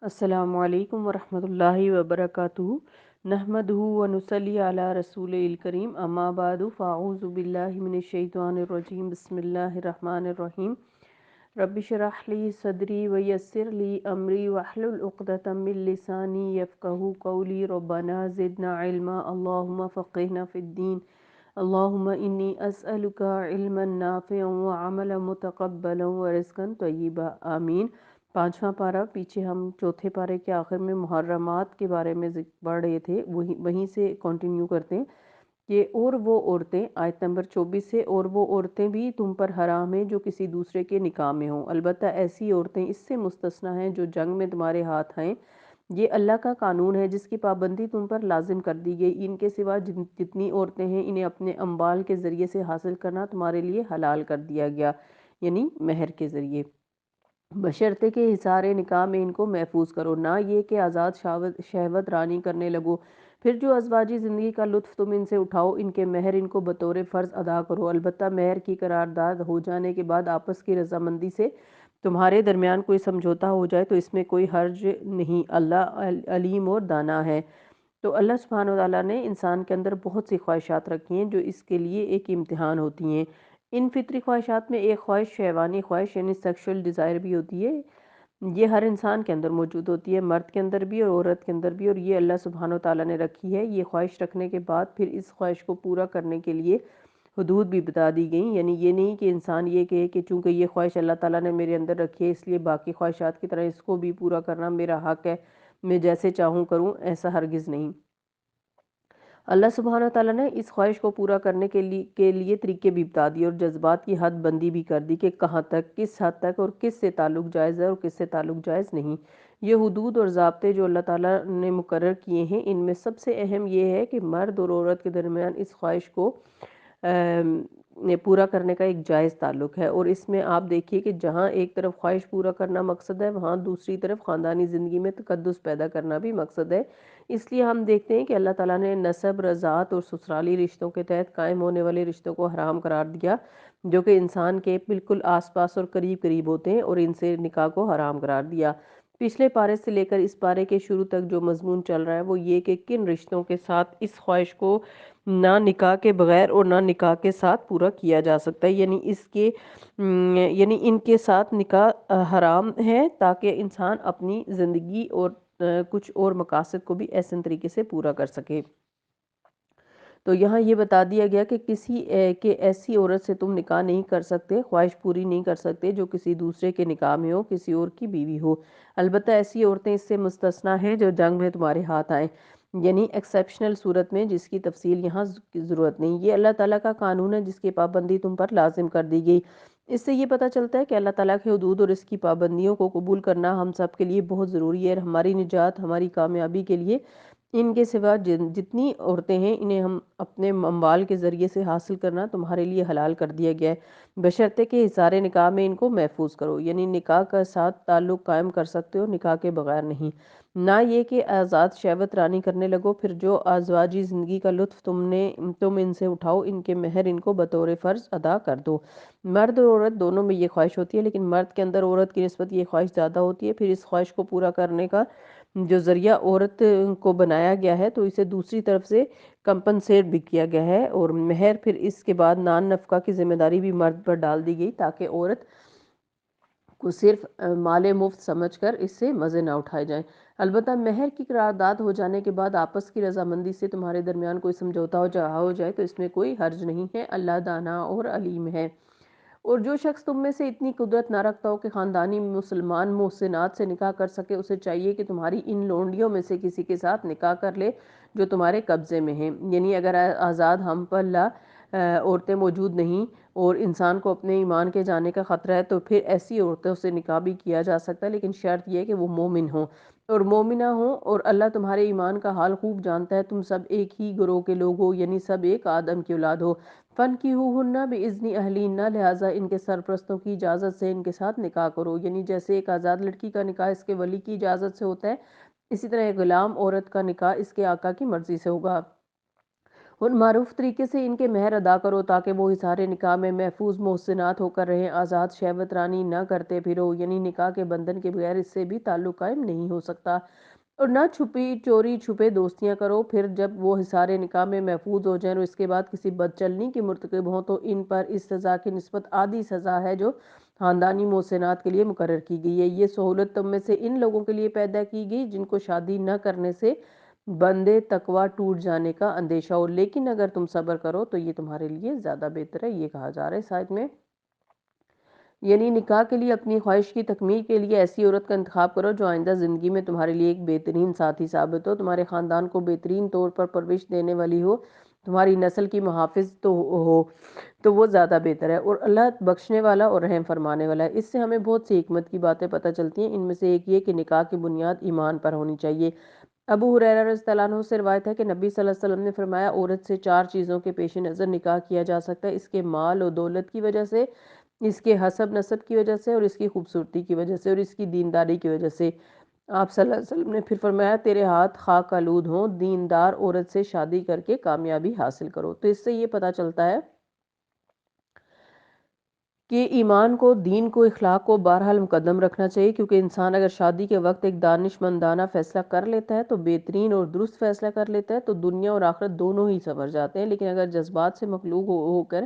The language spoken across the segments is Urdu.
السلام علیکم ورحمۃ اللہ وبرکاتہ نحمدہ ونصلی علی رسول الکریم اما بعد فاعوذ باللہ من الشیطان الرجیم بسم اللہ الرحمن الرحیم رب اشرح لی صدری ویسر لی امری واحلل عقدۃ من لسانی یفقہوا قولی ربنا زدنا علما اللہم فقہنا فی الدین اللہم انی اسألک علما نافعا وعملا متقبلا ورزقا طیبا آمین۔ 5واں پارہ، پیچھے ہم چوتھے پارے کے آخر میں محرمات کے بارے میں پڑھ رہے تھے، وہیں سے کنٹینیو کرتے ہیں کہ اور وہ عورتیں، آیت نمبر 24 سے، اور وہ عورتیں بھی تم پر حرام ہیں جو کسی دوسرے کے نکاح میں ہوں، البتہ ایسی عورتیں اس سے مستثنیٰ ہیں جو جنگ میں تمہارے ہاتھ آئیں۔ یہ اللہ کا قانون ہے جس کی پابندی تم پر لازم کر دی گئی۔ ان کے سوا جتنی عورتیں ہیں انہیں اپنے اموال کے ذریعے سے حاصل کرنا تمہارے لیے حلال کر دیا گیا، یعنی مہر کے ذریعے، بشرطے کہ حصار نکاح میں ان کو محفوظ کرو، نہ یہ کہ آزاد شہوت رانی کرنے لگو۔ پھر جو ازواجی زندگی کا لطف تم ان سے اٹھاؤ، ان کے مہر ان کو بطور فرض ادا کرو، البتہ مہر کی قرارداد ہو جانے کے بعد آپس کی رضامندی سے تمہارے درمیان کوئی سمجھوتا ہو جائے تو اس میں کوئی حرج نہیں، اللہ علیم اور دانا ہے۔ تو اللہ سبحانہ وتعالیٰ نے انسان کے اندر بہت سی خواہشات رکھی ہیں جو اس کے لیے ایک امتحان ہوتی ہیں۔ ان فطری خواہشات میں ایک خواہش شہوانی خواہش یعنی سیکشول ڈیزائر بھی ہوتی ہے، یہ ہر انسان کے اندر موجود ہوتی ہے، مرد کے اندر بھی اور عورت کے اندر بھی، اور یہ اللہ سبحانہ وتعالیٰ نے رکھی ہے۔ یہ خواہش رکھنے کے بعد پھر اس خواہش کو پورا کرنے کے لیے حدود بھی بتا دی گئیں، یعنی یہ نہیں کہ انسان یہ کہے کہ چونکہ یہ خواہش اللہ تعالیٰ نے میرے اندر رکھی ہے اس لیے باقی خواہشات کی طرح اس کو بھی پورا کرنا میرا حق ہے، میں جیسے چاہوں کروں، ایسا ہرگز نہیں۔ اللہ سبحانہ وتعالیٰ نے اس خواہش کو پورا کرنے کے لیے طریقے بھی بتا دیے اور جذبات کی حد بندی بھی کر دی کہ کہاں تک، کس حد تک اور کس سے تعلق جائز ہے اور کس سے تعلق جائز نہیں۔ یہ حدود اور ضابطے جو اللہ تعالیٰ نے مقرر کیے ہیں ان میں سب سے اہم یہ ہے کہ مرد اور عورت کے درمیان اس خواہش کو پورا کرنے کا ایک جائز تعلق ہے، اور اس میں آپ دیکھیے کہ جہاں ایک طرف خواہش پورا کرنا مقصد ہے وہاں دوسری طرف خاندانی زندگی میں تقدس پیدا کرنا بھی مقصد ہے۔ اس لیے ہم دیکھتے ہیں کہ اللہ تعالیٰ نے نسب، رضاعت اور سسرالی رشتوں کے تحت قائم ہونے والے رشتوں کو حرام قرار دیا جو کہ انسان کے بالکل آس پاس اور قریب قریب ہوتے ہیں، اور ان سے نکاح کو حرام قرار دیا۔ پچھلے پارے سے لے کر اس پارے کے شروع تک جو مضمون چل رہا ہے وہ یہ کہ کن رشتوں کے ساتھ اس خواہش کو نہ نکاح کے بغیر اور نہ نکاح کے ساتھ پورا کیا جا سکتا ہے، یعنی ان کے ساتھ نکاح حرام ہے تاکہ انسان اپنی زندگی اور کچھ اور مقاصد کو بھی احسن طریقے سے پورا کر سکے۔ تو یہاں یہ بتا دیا گیا کہ کہ ایسی عورت سے تم نکاح نہیں کر سکتے، خواہش پوری نہیں کر سکتے جو کسی دوسرے کے نکاح میں ہو، کسی اور کی بیوی ہو، البتہ ایسی عورتیں اس سے مستثنیٰ ہیں جو جنگ میں تمہارے ہاتھ آئیں، یعنی ایکسیپشنل صورت میں جس کی تفصیل یہاں ضرورت نہیں۔ یہ اللہ تعالیٰ کا قانون ہے جس کی پابندی تم پر لازم کر دی گئی۔ اس سے یہ پتہ چلتا ہے کہ اللہ تعالیٰ کے حدود اور اس کی پابندیوں کو قبول کرنا ہم سب کے لیے بہت ضروری ہے، اور ہماری نجات، ہماری کامیابی کے لیے ان کے سوا جتنی عورتیں ہیں انہیں ہم اپنے اموال کے ذریعے سے حاصل کرنا تمہارے لیے حلال کر دیا گیا ہے، بشرطے کہ حصار نکاح میں ان کو محفوظ کرو، یعنی نکاح کے ساتھ تعلق قائم کر سکتے ہو، نکاح کے بغیر نہیں، نہ یہ کہ آزاد شہوت رانی کرنے لگو۔ پھر جو ازواجی زندگی کا لطف تم ان سے اٹھاؤ، ان کے مہر ان کو بطور فرض ادا کر دو۔ مرد اور عورت دونوں میں یہ خواہش ہوتی ہے، لیکن مرد کے اندر عورت کی نسبت یہ خواہش زیادہ ہوتی ہے۔ پھر اس خواہش کو پورا کرنے کا جو ذریعہ عورت کو بنایا گیا ہے تو اسے دوسری طرف سے کمپنسیٹ بھی کیا گیا ہے، اور مہر پھر اس کے بعد نان نفقہ کی ذمہ داری بھی مرد پر ڈال دی گئی تاکہ عورت کو صرف مال مفت سمجھ کر اس سے مزے نہ اٹھائے جائیں۔ البتہ مہر کی قرارداد ہو جانے کے بعد آپس کی رضامندی سے تمہارے درمیان کوئی سمجھوتا ہو جائے تو اس میں کوئی حرج نہیں ہے، اللہ دانا اور علیم ہے۔ اور جو شخص تم میں سے اتنی قدرت نہ رکھتا ہو کہ خاندانی مسلمان محسنات سے نکاح کر سکے، اسے چاہیے کہ تمہاری ان لونڈیوں میں سے کسی کے ساتھ نکاح کر لے جو تمہارے قبضے میں ہیں، یعنی اگر آزاد ہم پلہ عورتیں موجود نہیں اور انسان کو اپنے ایمان کے جانے کا خطرہ ہے تو پھر ایسی عورتوں سے نکاح بھی کیا جا سکتا ہے، لیکن شرط یہ ہے کہ وہ مومن ہوں اور مومنہ ہوں، اور اللہ تمہارے ایمان کا حال خوب جانتا ہے، تم سب ایک ہی گروہ کے لوگ ہو، یعنی سب ایک آدم کی اولاد ہو۔ فَانْكِحُوهُنَّ بِإِذْنِ أَهْلِهِنَّ، لہٰذا ان کے سرپرستوں کی اجازت سے ان کے ساتھ نکاح کرو، یعنی جیسے ایک آزاد لڑکی کا نکاح اس کے ولی کی اجازت سے ہوتا ہے، اسی طرح ایک غلام عورت کا نکاح اس کے آقا کی مرضی سے ہوگا۔ اور معروف طریقے سے ان کے مہر ادا کرو تاکہ وہ حصار نکاح میں محفوظ محسنات ہو کر رہیں، آزاد شہوت رانی نہ کرتے پھرو، یعنی نکاح کے بندھن کے بغیر اس سے بھی تعلق قائم نہیں ہو سکتا۔ اور نہ چھپی چوری چھپے دوستیاں کرو، پھر جب وہ حصار نکاح میں محفوظ ہو جائیں اور اس کے بعد کسی بدچلنی کی مرتکب ہوں تو ان پر اس سزا کی نسبت آدھی سزا ہے جو خاندانی محسنات کے لیے مقرر کی گئی ہے۔ یہ سہولت تم میں سے ان لوگوں کے لیے پیدا کی گئی جن کو شادی نہ کرنے سے بندے تقوی ٹوٹ جانے کا اندیشہ ہو، لیکن اگر تم صبر کرو تو یہ تمہارے لیے زیادہ بہتر ہے۔ یہ کہا جا رہا ہے اس آیت میں، یعنی نکاح کے لیے اپنی خواہش کی تکمیل کے لیے ایسی عورت کا انتخاب کرو جو آئندہ زندگی میں تمہارے لیے ایک بہترین ساتھی ثابت ہو، تمہارے خاندان کو بہترین طور پر پرورش دینے والی ہو، تمہاری نسل کی محافظ تو وہ زیادہ بہتر ہے، اور اللہ بخشنے والا اور رحم فرمانے والا ہے۔ اس سے ہمیں بہت سی حکمت کی باتیں پتہ چلتی ہیں، ان میں سے ایک یہ کہ نکاح کی بنیاد ایمان پر ہونی چاہیے۔ ابو ہریرہ رضی اللہ عنہ سے روایت ہے کہ نبی صلی اللہ علیہ وسلم نے فرمایا، عورت سے 4 چیزوں کے پیش نظر نکاح کیا جا سکتا ہے: اس کے مال و دولت کی وجہ سے، اس کے حسب نسب کی وجہ سے، اور اس کی خوبصورتی کی وجہ سے، اور اس کی دینداری کی وجہ سے۔ آپ صلی اللہ علیہ وسلم نے پھر فرمایا، تیرے ہاتھ خاک آلود ہوں، دیندار عورت سے شادی کر کے کامیابی حاصل کرو۔ تو اس سے یہ پتہ چلتا ہے کہ ایمان کو، دین کو، اخلاق کو بہرحال مقدم رکھنا چاہیے، کیونکہ انسان اگر شادی کے وقت ایک دانش مندانہ فیصلہ کر لیتا ہے تو بہترین اور درست فیصلہ کر لیتا ہے تو دنیا اور آخرت دونوں ہی سنور جاتے ہیں، لیکن اگر جذبات سے مغلوب ہو کر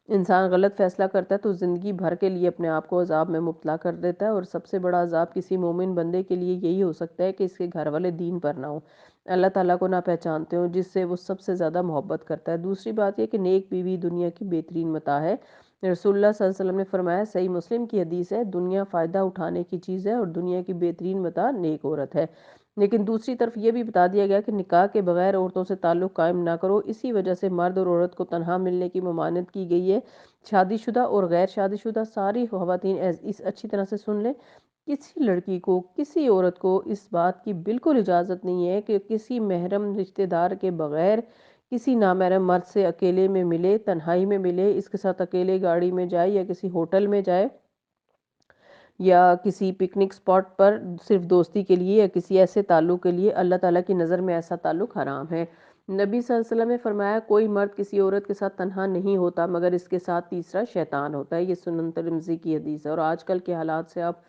انسان غلط فیصلہ کرتا ہے تو زندگی بھر کے لیے اپنے آپ کو عذاب میں مبتلا کر دیتا ہے، اور سب سے بڑا عذاب کسی مومن بندے کے لیے یہی ہو سکتا ہے کہ اس کے گھر والے دین پر نہ ہوں، اللہ تعالیٰ کو نہ پہچانتے ہوں جس سے وہ سب سے زیادہ محبت کرتا ہے۔ دوسری بات یہ کہ نیک بیوی دنیا کی بہترین متاع ہے۔ رسول اللہ صلی اللہ علیہ وسلم نے فرمایا، صحیح مسلم کی حدیث ہے، دنیا فائدہ اٹھانے کی چیز ہے اور دنیا کی بہترین متاع نیک عورت ہے۔ لیکن دوسری طرف یہ بھی بتا دیا گیا کہ نکاح کے بغیر عورتوں سے تعلق قائم نہ کرو، اسی وجہ سے مرد اور عورت کو تنہا ملنے کی ممانعت کی گئی ہے۔ شادی شدہ اور غیر شادی شدہ ساری خواتین اس اچھی طرح سے سن لیں، کسی لڑکی کو، کسی عورت کو اس بات کی بالکل اجازت نہیں ہے کہ کسی محرم رشتہ دار کے بغیر کسی نامحرم مرد سے اکیلے میں ملے، تنہائی میں ملے، اس کے ساتھ اکیلے گاڑی میں جائے یا کسی ہوٹل میں جائے یا کسی پکنک سپاٹ پر صرف دوستی کے لیے یا کسی ایسے تعلق کے لیے۔ اللہ تعالیٰ کی نظر میں ایسا تعلق حرام ہے۔ نبی صلی اللہ علیہ وسلم نے فرمایا، کوئی مرد کسی عورت کے ساتھ تنہا نہیں ہوتا مگر اس کے ساتھ تیسرا شیطان ہوتا ہے۔ یہ سنن ترمذی کی حدیث ہے، اور آج کل کے حالات سے آپ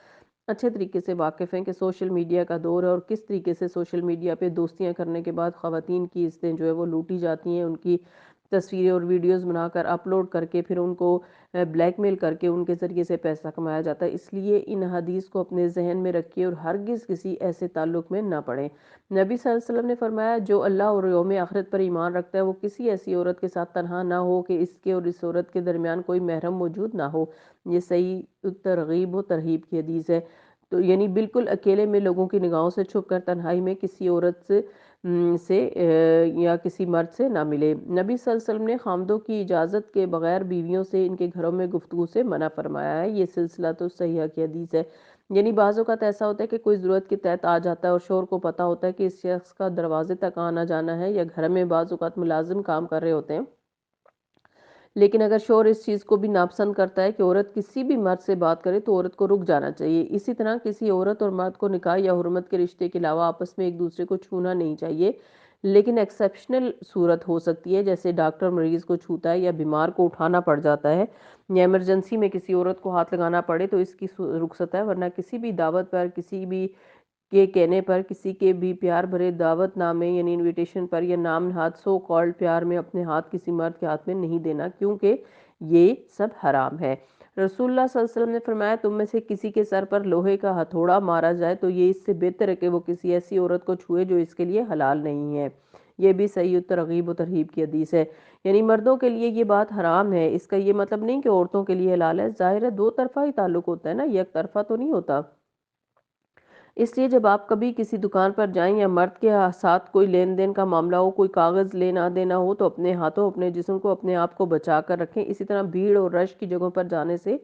اچھے طریقے سے واقف ہیں کہ سوشل میڈیا کا دور ہے، اور کس طریقے سے سوشل میڈیا پہ دوستیاں کرنے کے بعد خواتین کی عزتیں جو ہے وہ لوٹی جاتی ہیں، ان کی تصویریں اور ویڈیوز بنا کر اپلوڈ کر کے پھر ان کو بلیک میل کر کے ان کے ذریعے سے پیسہ کمایا جاتا ہے۔ اس لیے ان حدیث کو اپنے ذہن میں رکھیے اور ہرگز کسی ایسے تعلق میں نہ پڑیں۔ نبی صلی اللہ علیہ وسلم نے فرمایا، جو اللہ اور یوم آخرت پر ایمان رکھتا ہے وہ کسی ایسی عورت کے ساتھ تنہا نہ ہو کہ اس کے اور اس عورت کے درمیان کوئی محرم موجود نہ ہو۔ یہ صحیح ترغیب و ترہیب کی حدیث ہے۔ تو یعنی بالکل اکیلے میں لوگوں کی نگاہوں سے چھپ کر تنہائی میں کسی عورت سے یا کسی مرد سے نہ ملے۔ نبی صلی اللہ علیہ وسلم نے خامدوں کی اجازت کے بغیر بیویوں سے ان کے گھروں میں گفتگو سے منع فرمایا ہے۔ یہ سلسلہ تو صحیحہ کی حدیث ہے۔ یعنی بعض اوقات ایسا ہوتا ہے کہ کوئی ضرورت کے تحت آ جاتا ہے اور شوہر کو پتہ ہوتا ہے کہ اس شخص کا دروازے تک آنا جانا ہے، یا گھر میں بعض اوقات ملازم کام کر رہے ہوتے ہیں، لیکن اگر شوہر اس چیز کو بھی ناپسند کرتا ہے کہ عورت کسی بھی مرد سے بات کرے تو عورت کو رک جانا چاہیے۔ اسی طرح کسی عورت اور مرد کو نکاح یا حرمت کے رشتے کے علاوہ آپس میں ایک دوسرے کو چھونا نہیں چاہیے، لیکن ایکسیپشنل صورت ہو سکتی ہے، جیسے ڈاکٹر مریض کو چھوتا ہے یا بیمار کو اٹھانا پڑ جاتا ہے یا ایمرجنسی میں کسی عورت کو ہاتھ لگانا پڑے تو اس کی رخصت ہے، ورنہ کسی بھی دعوت پر، کسی بھی کے کہنے پر، کسی کے بھی پیار بھرے دعوت نامے یعنی انویٹیشن پر یا نام نہاد سو کالڈ پیار میں اپنے ہاتھ کسی مرد کے ہاتھ میں نہیں دینا، کیونکہ یہ سب حرام ہے۔ رسول اللہ صلی اللہ علیہ وسلم نے فرمایا، تم میں سے کسی کے سر پر لوہے کا ہتھوڑا مارا جائے تو یہ اس سے بہتر ہے کہ وہ کسی ایسی عورت کو چھوئے جو اس کے لیے حلال نہیں ہے۔ یہ بھی صحیح ترغیب و ترہیب کی حدیث ہے۔ یعنی مردوں کے لیے یہ بات حرام ہے، اس کا یہ مطلب نہیں کہ عورتوں کے لیے حلال ہے، ظاہر ہے دو طرفہ ہی تعلق ہوتا ہے نا، یک طرفہ تو نہیں ہوتا۔ اس لیے جب آپ کبھی کسی دکان پر جائیں یا مرد کے ساتھ کوئی لین دین کا معاملہ ہو، کوئی کاغذ لینا دینا ہو، تو اپنے ہاتھوں، اپنے جسم کو، اپنے آپ کو بچا کر رکھیں۔ اسی طرح بھیڑ اور رش کی جگہوں پر جانے سے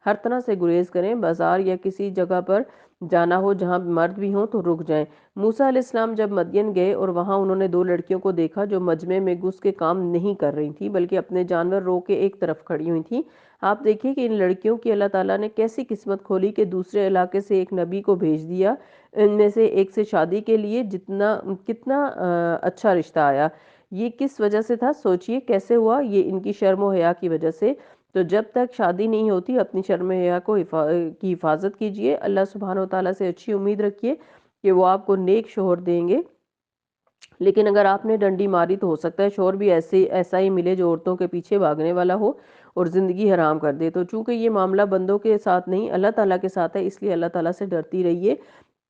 ہر طرح سے گریز کریں۔ بازار یا کسی جگہ پر جانا ہو جہاں مرد بھی ہوں تو رک جائیں۔ موسیٰ علیہ السلام جب مدین گئے اور وہاں انہوں نے 2 لڑکیوں کو دیکھا جو مجمع میں گھس کے کام نہیں کر رہی تھیں بلکہ اپنے جانور رو کے ایک طرف کھڑی ہوئی تھیں۔ آپ دیکھیے کہ ان لڑکیوں کی اللہ تعالیٰ نے کیسی قسمت کھولی کہ دوسرے علاقے سے ایک نبی کو بھیج دیا، ان میں سے ایک سے شادی کے لیے، کتنا اچھا رشتہ آیا۔ یہ کس وجہ سے تھا سوچئے، کیسے ہوا؟ یہ ان کی شرم و حیا کی وجہ سے۔ تو جب تک شادی نہیں ہوتی اپنی شرم و حیا کی حفاظت کیجئے، اللہ سبحانہ وتعالیٰ سے اچھی امید رکھیے کہ وہ آپ کو نیک شوہر دیں گے۔ لیکن اگر آپ نے ڈنڈی ماری تو ہو سکتا ہے شوہر بھی ایسا ہی ملے جو عورتوں کے پیچھے بھاگنے والا ہو اور زندگی حرام کر دے۔ تو چونکہ یہ معاملہ بندوں کے ساتھ نہیں اللہ تعالیٰ کے ساتھ ہے، اس لیے اللہ تعالیٰ سے ڈرتی رہیے۔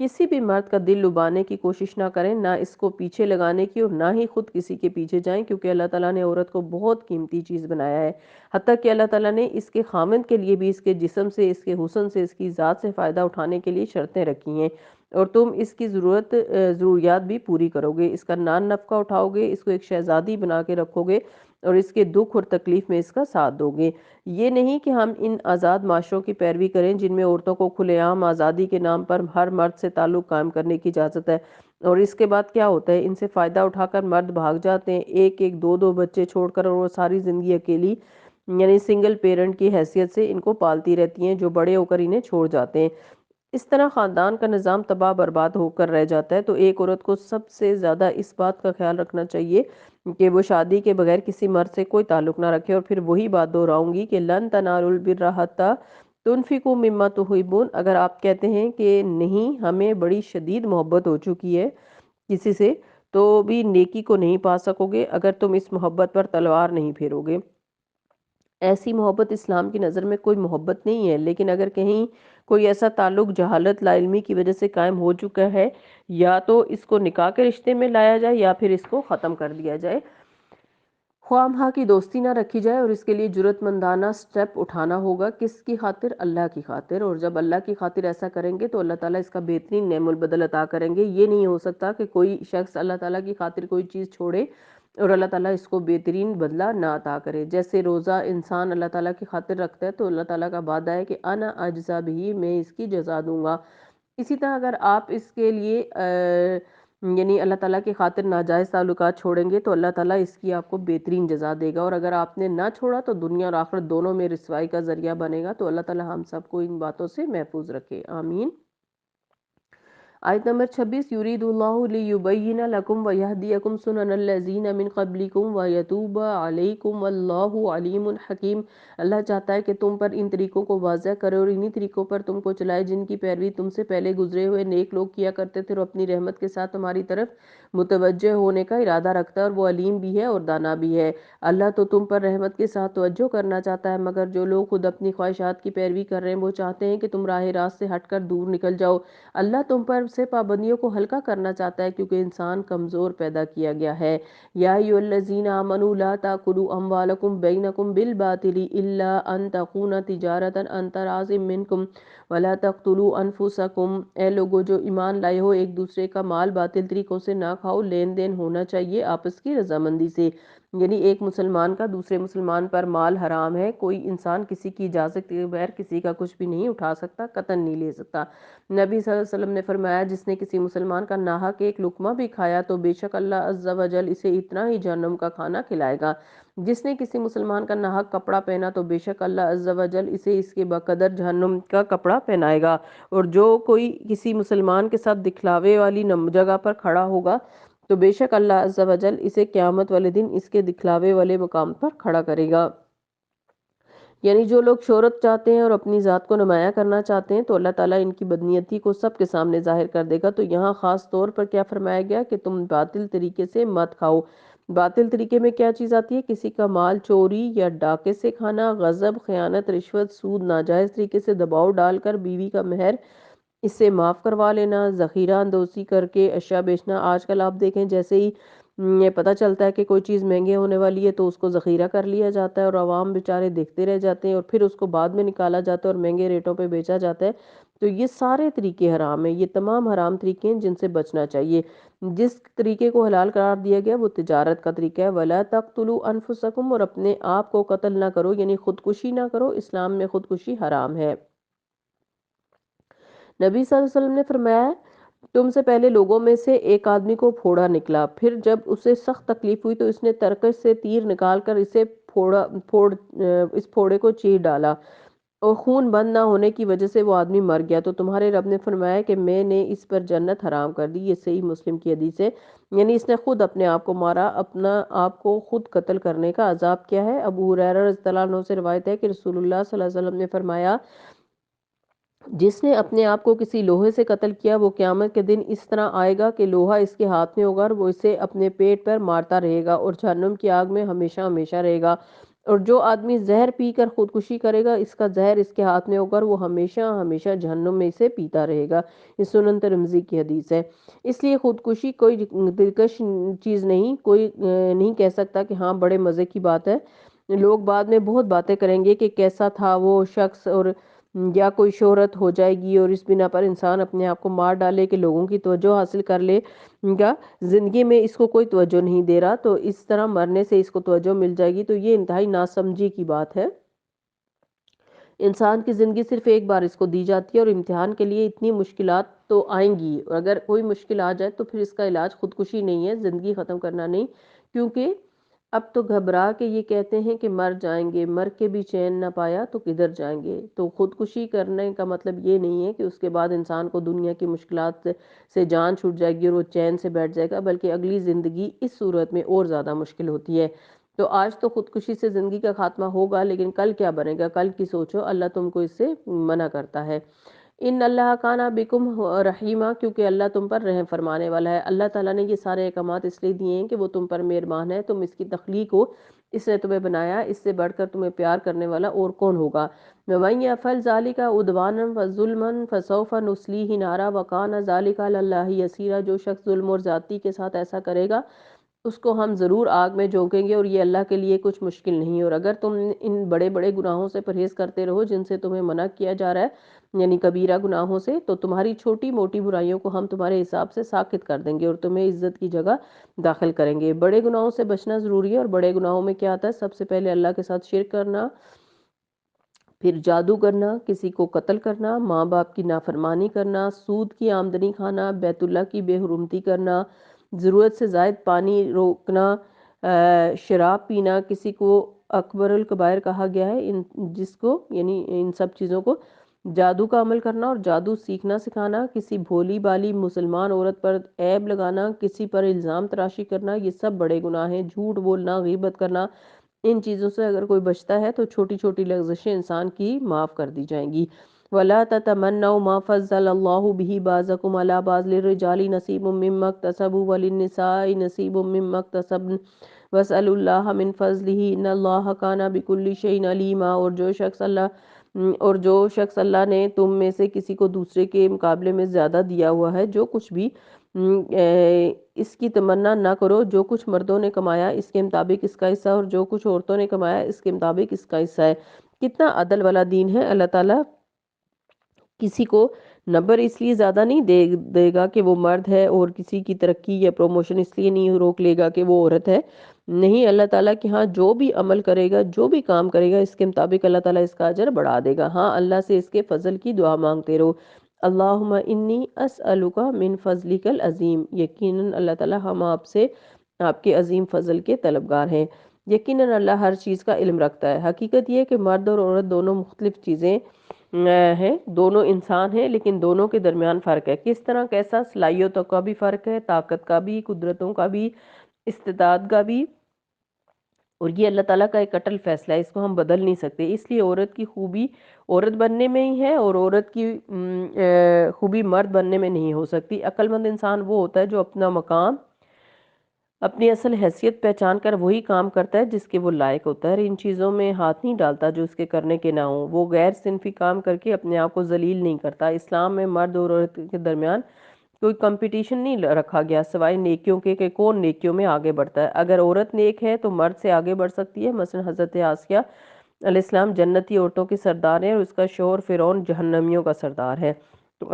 کسی بھی مرد کا دل لبانے کی کوشش نہ کریں، نہ اس کو پیچھے لگانے کی، اور نہ ہی خود کسی کے پیچھے جائیں، کیونکہ اللہ تعالیٰ نے عورت کو بہت قیمتی چیز بنایا ہے۔ حتیٰ کہ اللہ تعالیٰ نے اس کے خامند کے لیے بھی اس کے جسم سے، اس کے حسن سے، اس کی ذات سے فائدہ اٹھانے کے لیے شرطیں رکھی ہیں، اور تم اس کی ضروریات بھی پوری کرو گے، اس کا نان نفقہ اٹھاؤ گے، اس کو ایک شہزادی بنا کے رکھو گے، اور اس کے دکھ اور تکلیف میں اس کا ساتھ دو گے۔ یہ نہیں کہ ہم ان آزاد معاشروں کی پیروی کریں جن میں عورتوں کو کھلے عام آزادی کے نام پر ہر مرد سے تعلق قائم کرنے کی اجازت ہے، اور اس کے بعد کیا ہوتا ہے؟ ان سے فائدہ اٹھا کر مرد بھاگ جاتے ہیں، ایک ایک دو دو بچے چھوڑ کر، اور وہ ساری زندگی اکیلی یعنی سنگل پیرنٹ کی حیثیت سے ان کو پالتی رہتی ہیں، جو بڑے ہو کر انہیں چھوڑ جاتے ہیں۔ اس طرح خاندان کا نظام تباہ برباد ہو کر رہ جاتا ہے۔ تو ایک عورت کو سب سے زیادہ اس بات کا خیال رکھنا چاہیے کہ وہ شادی کے بغیر کسی مرد سے کوئی تعلق نہ رکھے، اور پھر وہی بات دہراؤں گی کہ لن تنالوا البر حتی تنفقوا مما تحبون۔ اگر آپ کہتے ہیں کہ نہیں ہمیں بڑی شدید محبت ہو چکی ہے کسی سے، تو بھی نیکی کو نہیں پا سکو گے اگر تم اس محبت پر تلوار نہیں پھیرو گے۔ ایسی محبت اسلام کی نظر میں کوئی محبت نہیں ہے، لیکن اگر کہیں کوئی ایسا تعلق جہالت لا علمی کی وجہ سے قائم ہو چکا ہے، یا تو اس کو نکاح کے رشتے میں لایا جائے یا پھر اس کو ختم کر دیا جائے، خواہ مخواہ کی دوستی نہ رکھی جائے، اور اس کے لیے جرأت مندانہ سٹیپ اٹھانا ہوگا۔ کس کی خاطر؟ اللہ کی خاطر، اور جب اللہ کی خاطر ایسا کریں گے تو اللہ تعالیٰ اس کا بہترین نعم البدل عطا کریں گے۔ یہ نہیں ہو سکتا کہ کوئی شخص اللہ تعالیٰ کی خاطر کوئی چیز چھوڑے اور اللہ تعالیٰ اس کو بہترین بدلہ نہ عطا کرے۔ جیسے روزہ انسان اللہ تعالیٰ کی خاطر رکھتا ہے تو اللہ تعالیٰ کا وعدہ ہے کہ انا اجزا بھی، میں اس کی جزا دوں گا۔ اسی طرح اگر آپ اس کے لیے یعنی اللہ تعالیٰ کی خاطر ناجائز تعلقات چھوڑیں گے تو اللہ تعالیٰ اس کی آپ کو بہترین جزا دے گا، اور اگر آپ نے نہ چھوڑا تو دنیا اور آخرت دونوں میں رسوائی کا ذریعہ بنے گا۔ تو اللہ تعالیٰ ہم سب کو ان باتوں سے محفوظ رکھے، آمین۔ آیت نمبر 26، یرید اللہ لیبین لکم ویہدیکم سنن الذین من قبلکم ویتوب علیکم واللہ علیم حکیم۔ اللہ چاہتا ہے کہ تم پر ان طریقوں کو واضح کرے اور انہی طریقوں پر تم کو چلائے جن کی پیروی تم سے پہلے گزرے ہوئے نیک لوگ کیا کرتے تھے، اور اپنی رحمت کے ساتھ تمہاری طرف متوجہ ہونے کا ارادہ رکھتا ہے، اور وہ علیم بھی ہے اور دانا بھی ہے۔ اللہ تو تم پر رحمت کے ساتھ توجہ کرنا چاہتا ہے، مگر جو لوگ خود اپنی خواہشات کی پیروی کر رہے ہیں وہ چاہتے ہیں کہ تم راہ راست سے ہٹ کر دور نکل جاؤ۔ اللہ تم پر سے پابندیوں کو ہلکا کرنا چاہتا ہے، کیونکہ انسان کمزور پیدا کیا گیا ہے۔ یا ایھا الذین آمنوا لا تأکلوا اموالکم بینکم بالباطل الا ان تکون تجارۃ عن تراض منکم ولا تقتلوا انفسکم۔ اے لوگو جو ایمان لائے ہو، ایک دوسرے کا مال باطل طریقوں سے نہ کھاؤ، لین دین ہونا چاہیے آپس کی رضامندی سے۔ یعنی ایک مسلمان کا دوسرے مسلمان پر مال حرام ہے، کوئی انسان کسی کی اجازت کے بغیر کسی کا کچھ بھی نہیں اٹھا سکتا، قطعاً نہیں لے سکتا۔ نبی صلی اللہ علیہ وسلم نے فرمایا جس نے کسی مسلمان کا ناحق ایک لقمہ بھی کھایا تو بے شک اللہ عز و جل اسے اتنا ہی جہنم کا کھانا کھلائے گا۔ جس نے کسی مسلمان کا ناحق کپڑا پہنا تو بے شک اللہ عز و جل اسے اس کے بقدر جہنم کا کپڑا پہنائے گا، اور جو کوئی کسی مسلمان کے ساتھ دکھلاوے والی جگہ پر کھڑا ہوگا تو بے شک اللہ عز و جل اسے قیامت والے دن اس کے دکھلاوے والے مقام پر کھڑا کرے گا۔ یعنی جو لوگ شہرت چاہتے ہیں اور اپنی ذات کو نمایاں کرنا چاہتے ہیں تو اللہ تعالیٰ ان کی بدنیتی کو سب کے سامنے ظاہر کر دے گا۔ تو یہاں خاص طور پر کیا فرمایا گیا کہ تم باطل طریقے سے مت کھاؤ۔ باطل طریقے میں کیا چیز آتی ہے؟ کسی کا مال چوری یا ڈاکے سے کھانا، غصب، خیانت، رشوت، سود، ناجائز طریقے سے دباؤ ڈال کر بیوی کا مہر اس سے معاف کروا لینا، ذخیرہ اندوزی کر کے اشیاء بیچنا۔ آج کل آپ دیکھیں جیسے ہی یہ پتہ چلتا ہے کہ کوئی چیز مہنگی ہونے والی ہے تو اس کو ذخیرہ کر لیا جاتا ہے، اور عوام بیچارے دیکھتے رہ جاتے ہیں، اور پھر اس کو بعد میں نکالا جاتا ہے اور مہنگے ریٹوں پہ بیچا جاتا ہے۔ تو یہ سارے طریقے حرام ہیں، یہ تمام حرام طریقے ہیں جن سے بچنا چاہیے۔ جس طریقے کو حلال قرار دیا گیا وہ تجارت کا طریقہ ہے۔ وَلَا تَقْتُلُوا أَنفُسَكُمْ، اور اپنے آپ کو قتل نہ کرو، یعنی خودکشی نہ کرو، اسلام میں خودکشی حرام ہے۔ نبی صلی اللہ علیہ وسلم نے فرمایا تم سے پہلے لوگوں میں سے ایک آدمی کو پھوڑا نکلا، پھر جب اسے سخت تکلیف ہوئی تو اس نے ترکش سے تیر نکال کر اس پھوڑے کو چیر ڈالا۔ اور خون بند نہ ہونے کی وجہ سے وہ آدمی مر گیا تو تمہارے رب نے فرمایا کہ میں نے اس پر جنت حرام کر دی۔ یہ صحیح مسلم کی حدیث ہے، یعنی اس نے خود اپنے آپ کو مارا، اپنا آپ کو خود قتل کرنے کا عذاب کیا ہے۔ ابو ہریرہ رضی اللہ عنہ سے روایت ہے کہ رسول اللہ صلی اللہ علیہ وسلم نے فرمایا، جس نے اپنے آپ کو کسی لوہے سے قتل کیا وہ قیامت کے دن اس طرح آئے گا کہ لوہا اس کے ہاتھ میں ہوگا اور وہ اسے اپنے پیٹ پر مارتا رہے گا اور جہنم کی آگ میں ہمیشہ ہمیشہ رہے گا۔ اور جو آدمی زہر پی کر خودکشی کرے گا، اس کا زہر اس کے ہاتھ میں ہوگا اور وہ ہمیشہ ہمیشہ جہنم میں اسے پیتا رہے گا۔ یہ سنن ترمذی کی حدیث ہے۔ اس لیے خودکشی کوئی دلکش چیز نہیں، کوئی نہیں کہہ سکتا کہ ہاں بڑے مزے کی بات ہے۔ لوگ بعد میں بہت باتیں کریں گے کہ کیسا تھا وہ شخص، اور یا کوئی شہرت ہو جائے گی اور اس بنا پر انسان اپنے آپ کو مار ڈالے کہ لوگوں کی توجہ حاصل کر لے گا۔ زندگی میں اس کو کوئی توجہ نہیں دے رہا تو اس طرح مرنے سے اس کو توجہ مل جائے گی، تو یہ انتہائی ناسمجھی کی بات ہے۔ انسان کی زندگی صرف ایک بار اس کو دی جاتی ہے اور امتحان کے لیے اتنی مشکلات تو آئیں گی، اگر کوئی مشکل آ جائے تو پھر اس کا علاج خودکشی نہیں ہے، زندگی ختم کرنا نہیں، کیونکہ اب تو گھبرا کے یہ کہتے ہیں کہ مر جائیں گے، مر کے بھی چین نہ پایا تو کدھر جائیں گے۔ تو خودکشی کرنے کا مطلب یہ نہیں ہے کہ اس کے بعد انسان کو دنیا کی مشکلات سے جان چھوٹ جائے گی اور وہ چین سے بیٹھ جائے گا، بلکہ اگلی زندگی اس صورت میں اور زیادہ مشکل ہوتی ہے۔ تو آج تو خودکشی سے زندگی کا خاتمہ ہوگا، لیکن کل کیا بنے گا، کل کی سوچو، اللہ تم کو اس سے منع کرتا ہے۔ ان اللہ کانا بکم رحیمہ، کیونکہ اللہ تم پر رحم فرمانے والا ہے۔ اللہ تعالیٰ نے یہ سارے احکامات اس لیے دیے ہیں کہ وہ تم پر مہربان ہے، تم اس کی تخلیق ہو، اس نے تمہیں بنایا، اس سے بڑھ کر تمہیں پیار کرنے والا اور کون ہوگا۔ وَمَن يَفْعَلْ ذَلِكَ عُدْوَانًا وَظُلْمًا فَسَوْفَ نُصْلِيهِ نَارًا وَكَانَ ذَلِكَ عَلَى اللَّهِ يَسِيرًا، جو شخص ظلم اور زیادتی کے ساتھ ایسا کرے گا اس کو ہم ضرور آگ میں جھونکیں گے، اور یہ اللہ کے لیے کچھ مشکل نہیں۔ اور اگر تم ان بڑے بڑے گناہوں سے پرہیز کرتے رہو جن سے تمہیں منع کیا جا رہا ہے، یعنی کبیرہ گناہوں سے، تو تمہاری چھوٹی موٹی برائیوں کو ہم تمہارے حساب سے ساقط کر دیں گے اور تمہیں عزت کی جگہ داخل کریں گے۔ بڑے گناہوں سے بچنا ضروری ہے، اور بڑے گناہوں میں کیا آتا ہے؟ سب سے پہلے اللہ کے ساتھ شرک کرنا، پھر جادو کرنا، کسی کو قتل کرنا، ماں باپ کی نافرمانی کرنا، سود کی آمدنی کھانا، بیت اللہ کی بے حرمتی کرنا، ضرورت سے زائد پانی روکنا، شراب پینا، کسی کو اکبر الکبائر کہا گیا ہے جس کو، یعنی ان سب چیزوں کو، جادو کا عمل کرنا اور جادو سیکھنا سکھانا، کسی بھولی بالی مسلمان عورت پر عیب لگانا، کسی پر الزام تراشی کرنا، یہ سب بڑے گناہ ہیں۔ جھوٹ بولنا، غیبت کرنا، ان چیزوں سے اگر کوئی بچتا ہے تو چھوٹی چھوٹی لغزشیں انسان کی معاف کر دی جائیں گی۔ وَلَا تَتَمَنَّوْا مَا فَضَّلَ اللَّهُ بِهِ بَعْضَكُمْ عَلَىٰ بَعْضٍ، لِلرِّجَالِ نَصِيبٌ مِّمَّا اكْتَسَبُوا وَلِلنِّسَاءِ نَصِيبٌ مِّمَّا اكْتَسَبْنَ وَاسْأَلُوا اللَّهَ مِن فَضْلِهِ إِنَّ اللَّهَ كَانَ بِكُلِّ شَيْءٍ عَلِيمًا۔ اور جو شخص اللہ نے تم میں سے کسی کو دوسرے کے مقابلے میں زیادہ دیا ہوا ہے، جو کچھ بھی اس کی تمنا نہ کرو، جو کچھ مردوں نے کمایا اس کے مطابق اس کا حصہ، اور جو کچھ عورتوں نے کمایا اس کے مطابق اس کا حصہ ہے۔ کتنا عدل والا دین ہے۔ اللہ تعالیٰ کسی کو نمبر اس لیے زیادہ نہیں دے گا کہ وہ مرد ہے، اور کسی کی ترقی یا پروموشن اس لیے نہیں روک لے گا کہ وہ عورت ہے۔ نہیں، اللہ تعالیٰ کہ ہاں جو بھی عمل کرے گا، جو بھی کام کرے گا، اس کے مطابق اللہ تعالیٰ اس کا اجر بڑھا دے گا۔ ہاں، اللہ سے اس کے فضل کی دعا مانگتے رہو، اللہم انی اسألک من فضلک العظیم، یقیناً اللہ تعالیٰ ہم آپ سے آپ کے عظیم فضل کے طلبگار ہیں۔ یقیناً اللہ ہر چیز کا علم رکھتا ہے۔ حقیقت یہ ہے کہ مرد اور عورت دونوں مختلف چیزیں ہیں، دونوں انسان ہیں، لیکن دونوں کے درمیان فرق ہے۔ کس طرح؟ کیسا؟ صلاحیتوں کا بھی فرق ہے، طاقت کا بھی، قدرتوں کا بھی، استعداد کا بھی، اور یہ اللہ تعالیٰ کا ایک اٹل فیصلہ ہے، اس کو ہم بدل نہیں سکتے۔ اس لیے عورت کی خوبی عورت بننے میں ہی ہے، اور عورت کی خوبی مرد بننے میں نہیں ہو سکتی۔ عقل مند انسان وہ ہوتا ہے جو اپنا مقام، اپنی اصل حیثیت پہچان کر وہی کام کرتا ہے جس کے وہ لائق ہوتا ہے، ان چیزوں میں ہاتھ نہیں ڈالتا جو اس کے کرنے کے نہ ہوں۔ وہ غیر صنفی کام کر کے اپنے آپ کو ذلیل نہیں کرتا۔ اسلام میں مرد اور عورت کے درمیان کوئی کمپٹیشن نہیں رکھا گیا سوائے نیکیوں کے، کہ کون نیکیوں میں آگے بڑھتا ہے۔ اگر عورت نیک ہے تو مرد سے آگے بڑھ سکتی ہے۔ مثلا حضرت آسیہ علیہ السلام جنتی عورتوں کی سردار ہیں، اور اس کا شوہر فرعون جہنمیوں کا سردار ہے۔ تو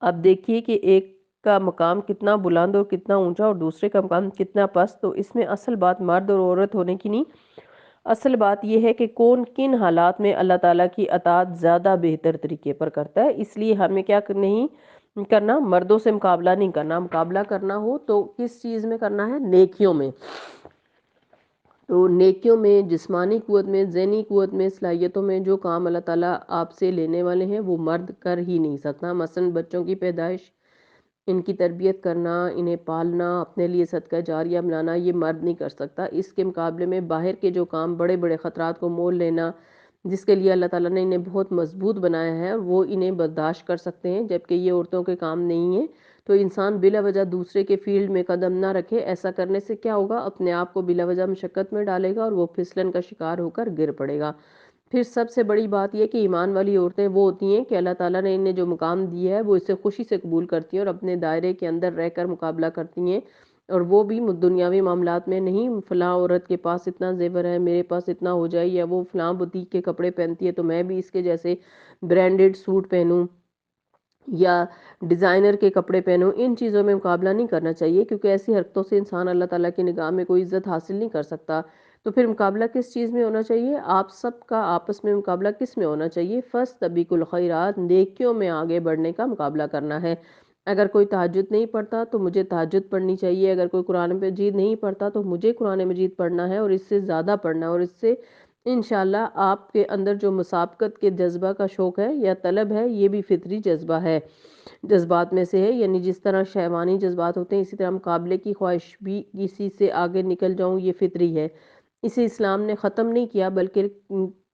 اب دیکھیے کہ ایک کا مقام کتنا بلند اور کتنا اونچا، اور دوسرے کا مقام کتنا پست۔ تو اس میں اصل بات مرد اور عورت ہونے کی نہیں، اصل بات یہ ہے کہ کون کن حالات میں اللہ تعالیٰ کی اطاعت زیادہ بہتر طریقے پر کرتا ہے۔ اس لیے ہمیں کیا نہیں کرنا، مردوں سے مقابلہ نہیں کرنا۔ مقابلہ کرنا ہو تو کس چیز میں کرنا ہے؟ نیکیوں میں۔ تو نیکیوں میں، جسمانی قوت میں، ذہنی قوت میں، صلاحیتوں میں جو کام اللہ تعالیٰ آپ سے لینے والے ہیں وہ مرد کر ہی نہیں سکتا۔ مثلاً بچوں کی پیدائش، ان کی تربیت کرنا، انہیں پالنا، اپنے لیے صدقہ جاریہ بنانا، یہ مرد نہیں کر سکتا۔ اس کے مقابلے میں باہر کے جو کام، بڑے بڑے خطرات کو مول لینا، جس کے لیے اللہ تعالیٰ نے انہیں بہت مضبوط بنایا ہے، وہ انہیں برداشت کر سکتے ہیں، جبکہ یہ عورتوں کے کام نہیں ہیں۔ تو انسان بلا وجہ دوسرے کے فیلڈ میں قدم نہ رکھے۔ ایسا کرنے سے کیا ہوگا؟ اپنے آپ کو بلا وجہ مشقت میں ڈالے گا اور وہ پھسلن کا شکار ہو کر گر پڑے گا۔ پھر سب سے بڑی بات یہ کہ ایمان والی عورتیں وہ ہوتی ہیں کہ اللہ تعالیٰ نے انہیں جو مقام دیا ہے وہ اسے خوشی سے قبول کرتی ہیں اور اپنے دائرے کے اندر رہ کر مقابلہ کرتی ہیں، اور وہ بھی دنیاوی معاملات میں نہیں، فلاں عورت کے پاس اتنا زیور ہے، میرے پاس اتنا ہو جائے، یا وہ فلاں بوتیک کے کپڑے پہنتی ہے تو میں بھی اس کے جیسے برانڈڈ سوٹ پہنوں یا ڈیزائنر کے کپڑے پہنوں۔ ان چیزوں میں مقابلہ نہیں کرنا چاہیے، کیونکہ ایسی حرکتوں سے انسان اللہ تعالیٰ کی نگاہ میں کوئی عزت حاصل نہیں کر سکتا۔ تو پھر مقابلہ کس چیز میں ہونا چاہیے؟ آپ سب کا آپس میں مقابلہ کس میں ہونا چاہیے؟ فَاسْتَبِقُوا الْخَيْرَاتِ، نیکیوں میں آگے بڑھنے کا مقابلہ کرنا ہے۔ اگر کوئی تہجد نہیں پڑھتا تو مجھے تہجد پڑھنی چاہیے، اگر کوئی قرآن مجید نہیں پڑھتا تو مجھے قرآن مجید پڑھنا ہے، اور اس سے زیادہ پڑھنا ہے، اور اس سے انشاءاللہ آپ کے اندر جو مسابقت کے جذبہ کا شوق ہے یا طلب ہے، یہ بھی فطری جذبہ ہے، جذبات میں سے ہے۔ یعنی جس طرح شہوانی جذبات ہوتے ہیں، اسی طرح مقابلے کی خواہش بھی، کسی سے آگے نکل جاؤں، یہ فطری ہے۔ اسے اسلام نے ختم نہیں کیا، بلکہ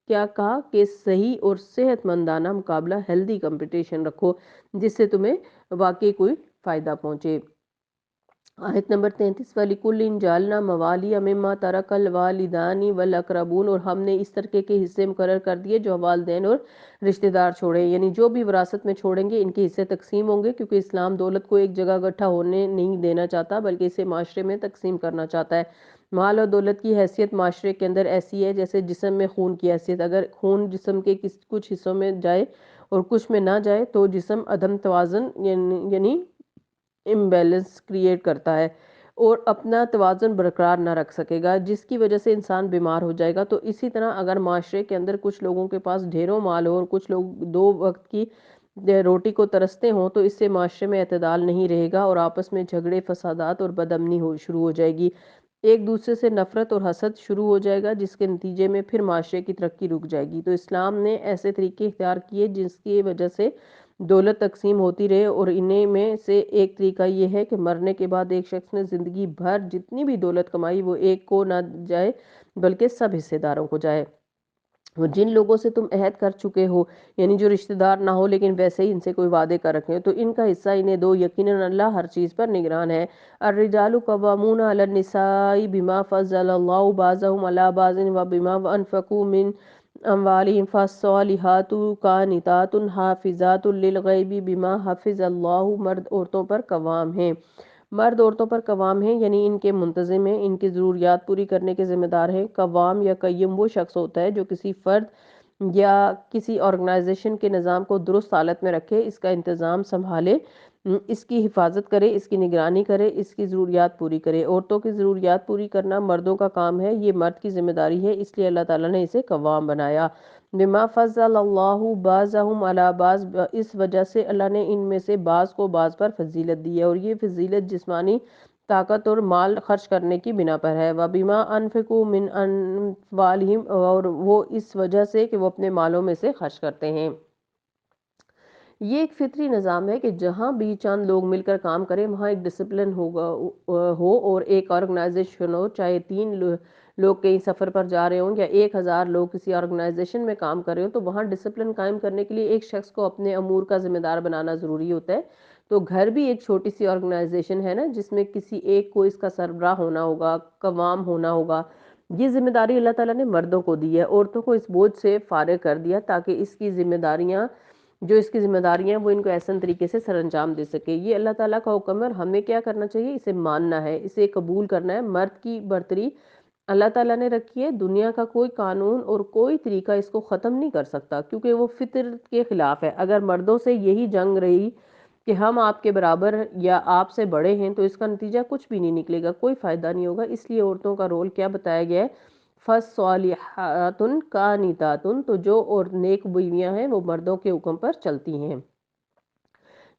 کیا کہا کہ صحیح اور صحت مندانہ مقابلہ، ہیلدی کمپٹیشن رکھو، جس سے تمہیں واقعی کوئی فائدہ پہنچے۔ آیت نمبر 33، وَلِكُلٍّ جَعَلْنَا مَوَالِيَ مِمَّا تَرَكَ الْوَالِدَانِ وَالْأَقْرَبُونَ، اور ہم نے اس طرح کے حصے مقرر کر دیے جو والدین اور رشتہ دار چھوڑیں، یعنی جو بھی وراثت میں چھوڑیں گے ان کے حصے تقسیم ہوں گے، کیونکہ اسلام دولت کو ایک جگہ اکٹھا ہونے نہیں دینا چاہتا، بلکہ اسے معاشرے میں تقسیم کرنا چاہتا ہے۔ مال اور دولت کی حیثیت معاشرے کے اندر ایسی ہے جیسے جسم میں خون کی حیثیت، اگر خون جسم کے کچھ حصوں میں جائے اور کچھ میں نہ جائے تو جسم عدم توازن یعنی امبیلنس کریٹ کرتا ہے اور اپنا توازن برقرار نہ رکھ سکے گا، جس کی وجہ سے انسان بیمار ہو جائے گا۔ تو اسی طرح اگر معاشرے کے اندر کچھ لوگوں کے پاس ڈھیروں مال ہو اور کچھ لوگ دو وقت کی روٹی کو ترستے ہوں، تو اس سے معاشرے میں اعتدال نہیں رہے گا اور آپس میں جھگڑے، فسادات اور بدامنی شروع ہو جائے گی، ایک دوسرے سے نفرت اور حسد شروع ہو جائے گا، جس کے نتیجے میں پھر معاشرے کی ترقی رک جائے گی۔ تو اسلام نے ایسے طریقے اختیار کیے جس کی وجہ سے دولت تقسیم ہوتی رہے، اور انہیں میں سے ایک طریقہ یہ ہے کہ مرنے کے بعد ایک شخص نے زندگی بھر جتنی بھی دولت کمائی وہ ایک کو نہ جائے بلکہ سب حصے داروں کو جائے۔ اور جن لوگوں سے تم عہد کر چکے ہو، یعنی جو رشتہ دار نہ ہو لیکن ویسے ہی ان سے کوئی وعدے کر رکھے ہیں، تو ان کا حصہ انہیں دو، یقیناً اللہ ہر چیز پر نگران ہے۔ الرجال قوامون علی النساء بما فضل اللہ بعضهم علی بعض وبما انفقوا من اموالہم، فالصالحات قانتات حافظات للغیب بما حفظ اللہ، مرد عورتوں پر قوام ہیں، مرد عورتوں پر قوام ہیں، یعنی ان کے منتظم ہیں، ان کی ضروریات پوری کرنے کے ذمہ دار ہیں۔ قوام یا قیم وہ شخص ہوتا ہے جو کسی فرد یا کسی آرگنائزیشن کے نظام کو درست حالت میں رکھے، اس کا انتظام سنبھالے، اس کی حفاظت کرے، اس کی نگرانی کرے، اس کی ضروریات پوری کرے۔ عورتوں کی ضروریات پوری کرنا مردوں کا کام ہے، یہ مرد کی ذمہ داری ہے، اس لیے اللہ تعالیٰ نے اسے قوام بنایا۔ بما فضل اللہ بعضهم علی بعض، اس وجہ سے اللہ نے ان میں سے بعض کو بعض پر فضیلت دی ہے، اور یہ فضیلت جسمانی طاقت اور مال خرچ کرنے کی بنا پر ہے۔ وَبِمَا أَنفِقُوا مِنْ أَمْوَالِهِمْ، اور وہ اس وجہ سے کہ وہ اپنے مالوں میں سے خرچ کرتے ہیں۔ یہ ایک فطری نظام ہے کہ جہاں بھی چند لوگ مل کر کام کریں وہاں ایک ڈسپلن ہو اور ایک آرگنائزیشن ہو، چاہے 3 لوگ کہیں سفر پر جا رہے ہوں یا 1000 لوگ کسی آرگنائزیشن میں کام کر رہے ہوں، تو وہاں ڈسپلن قائم کرنے کے لیے ایک شخص کو اپنے امور کا ذمہ دار بنانا ضروری ہوتا ہے۔ تو گھر بھی ایک چھوٹی سی آرگنائزیشن ہے نا، جس میں کسی ایک کو اس کا سربراہ ہونا ہوگا، قوام ہونا ہوگا۔ یہ ذمہ داری اللہ تعالیٰ نے مردوں کو دی ہے، عورتوں کو اس بوجھ سے فارغ کر دیا تاکہ اس کی ذمہ داریاں وہ ان کو احسن طریقے سے سر انجام دے سکے۔ یہ اللہ تعالیٰ کا حکم ہے اور ہمیں کیا کرنا چاہیے؟ اسے ماننا ہے، اسے قبول کرنا ہے۔ مرد کی برتری اللہ تعالیٰ نے رکھی ہے، دنیا کا کوئی قانون اور کوئی طریقہ اس کو ختم نہیں کر سکتا، کیونکہ وہ فطرت کے خلاف ہے۔ اگر مردوں سے یہی جنگ رہی کہ ہم آپ کے برابر یا آپ سے بڑے ہیں، تو اس کا نتیجہ کچھ بھی نہیں نکلے گا، کوئی فائدہ نہیں ہوگا۔ اس لیے عورتوں کا رول کیا بتایا گیا ہے؟ فَالصَّالِحَاتٌ قَانِتَاتٌ، تو جو اور نیک بیویاں ہیں وہ مردوں کے حکم پر چلتی ہیں۔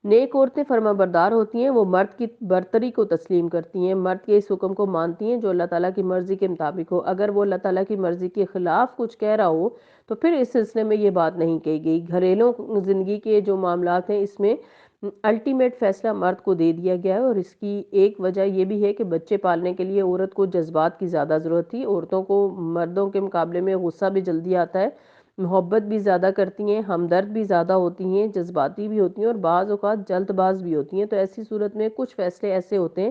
نیک عورتیں فرما بردار ہوتی ہیں، وہ مرد کی برتری کو تسلیم کرتی ہیں، مرد کے اس حکم کو مانتی ہیں جو اللہ تعالیٰ کی مرضی کے مطابق ہو۔ اگر وہ اللہ تعالیٰ کی مرضی کے خلاف کچھ کہہ رہا ہو تو پھر اس سلسلے میں یہ بات نہیں کہی گئی۔ گھریلو زندگی کے جو معاملات ہیں اس میں الٹیمیٹ فیصلہ مرد کو دے دیا گیا ہے، اور اس کی ایک وجہ یہ بھی ہے کہ بچے پالنے کے لیے عورت کو جذبات کی زیادہ ضرورت تھی۔ عورتوں کو مردوں کے مقابلے میں غصہ بھی جلدی آتا ہے، محبت بھی زیادہ کرتی ہیں، ہمدرد بھی زیادہ ہوتی ہیں، جذباتی بھی ہوتی ہیں، اور بعض اوقات جلد باز بھی ہوتی ہیں۔ تو ایسی صورت میں کچھ فیصلے ایسے ہوتے ہیں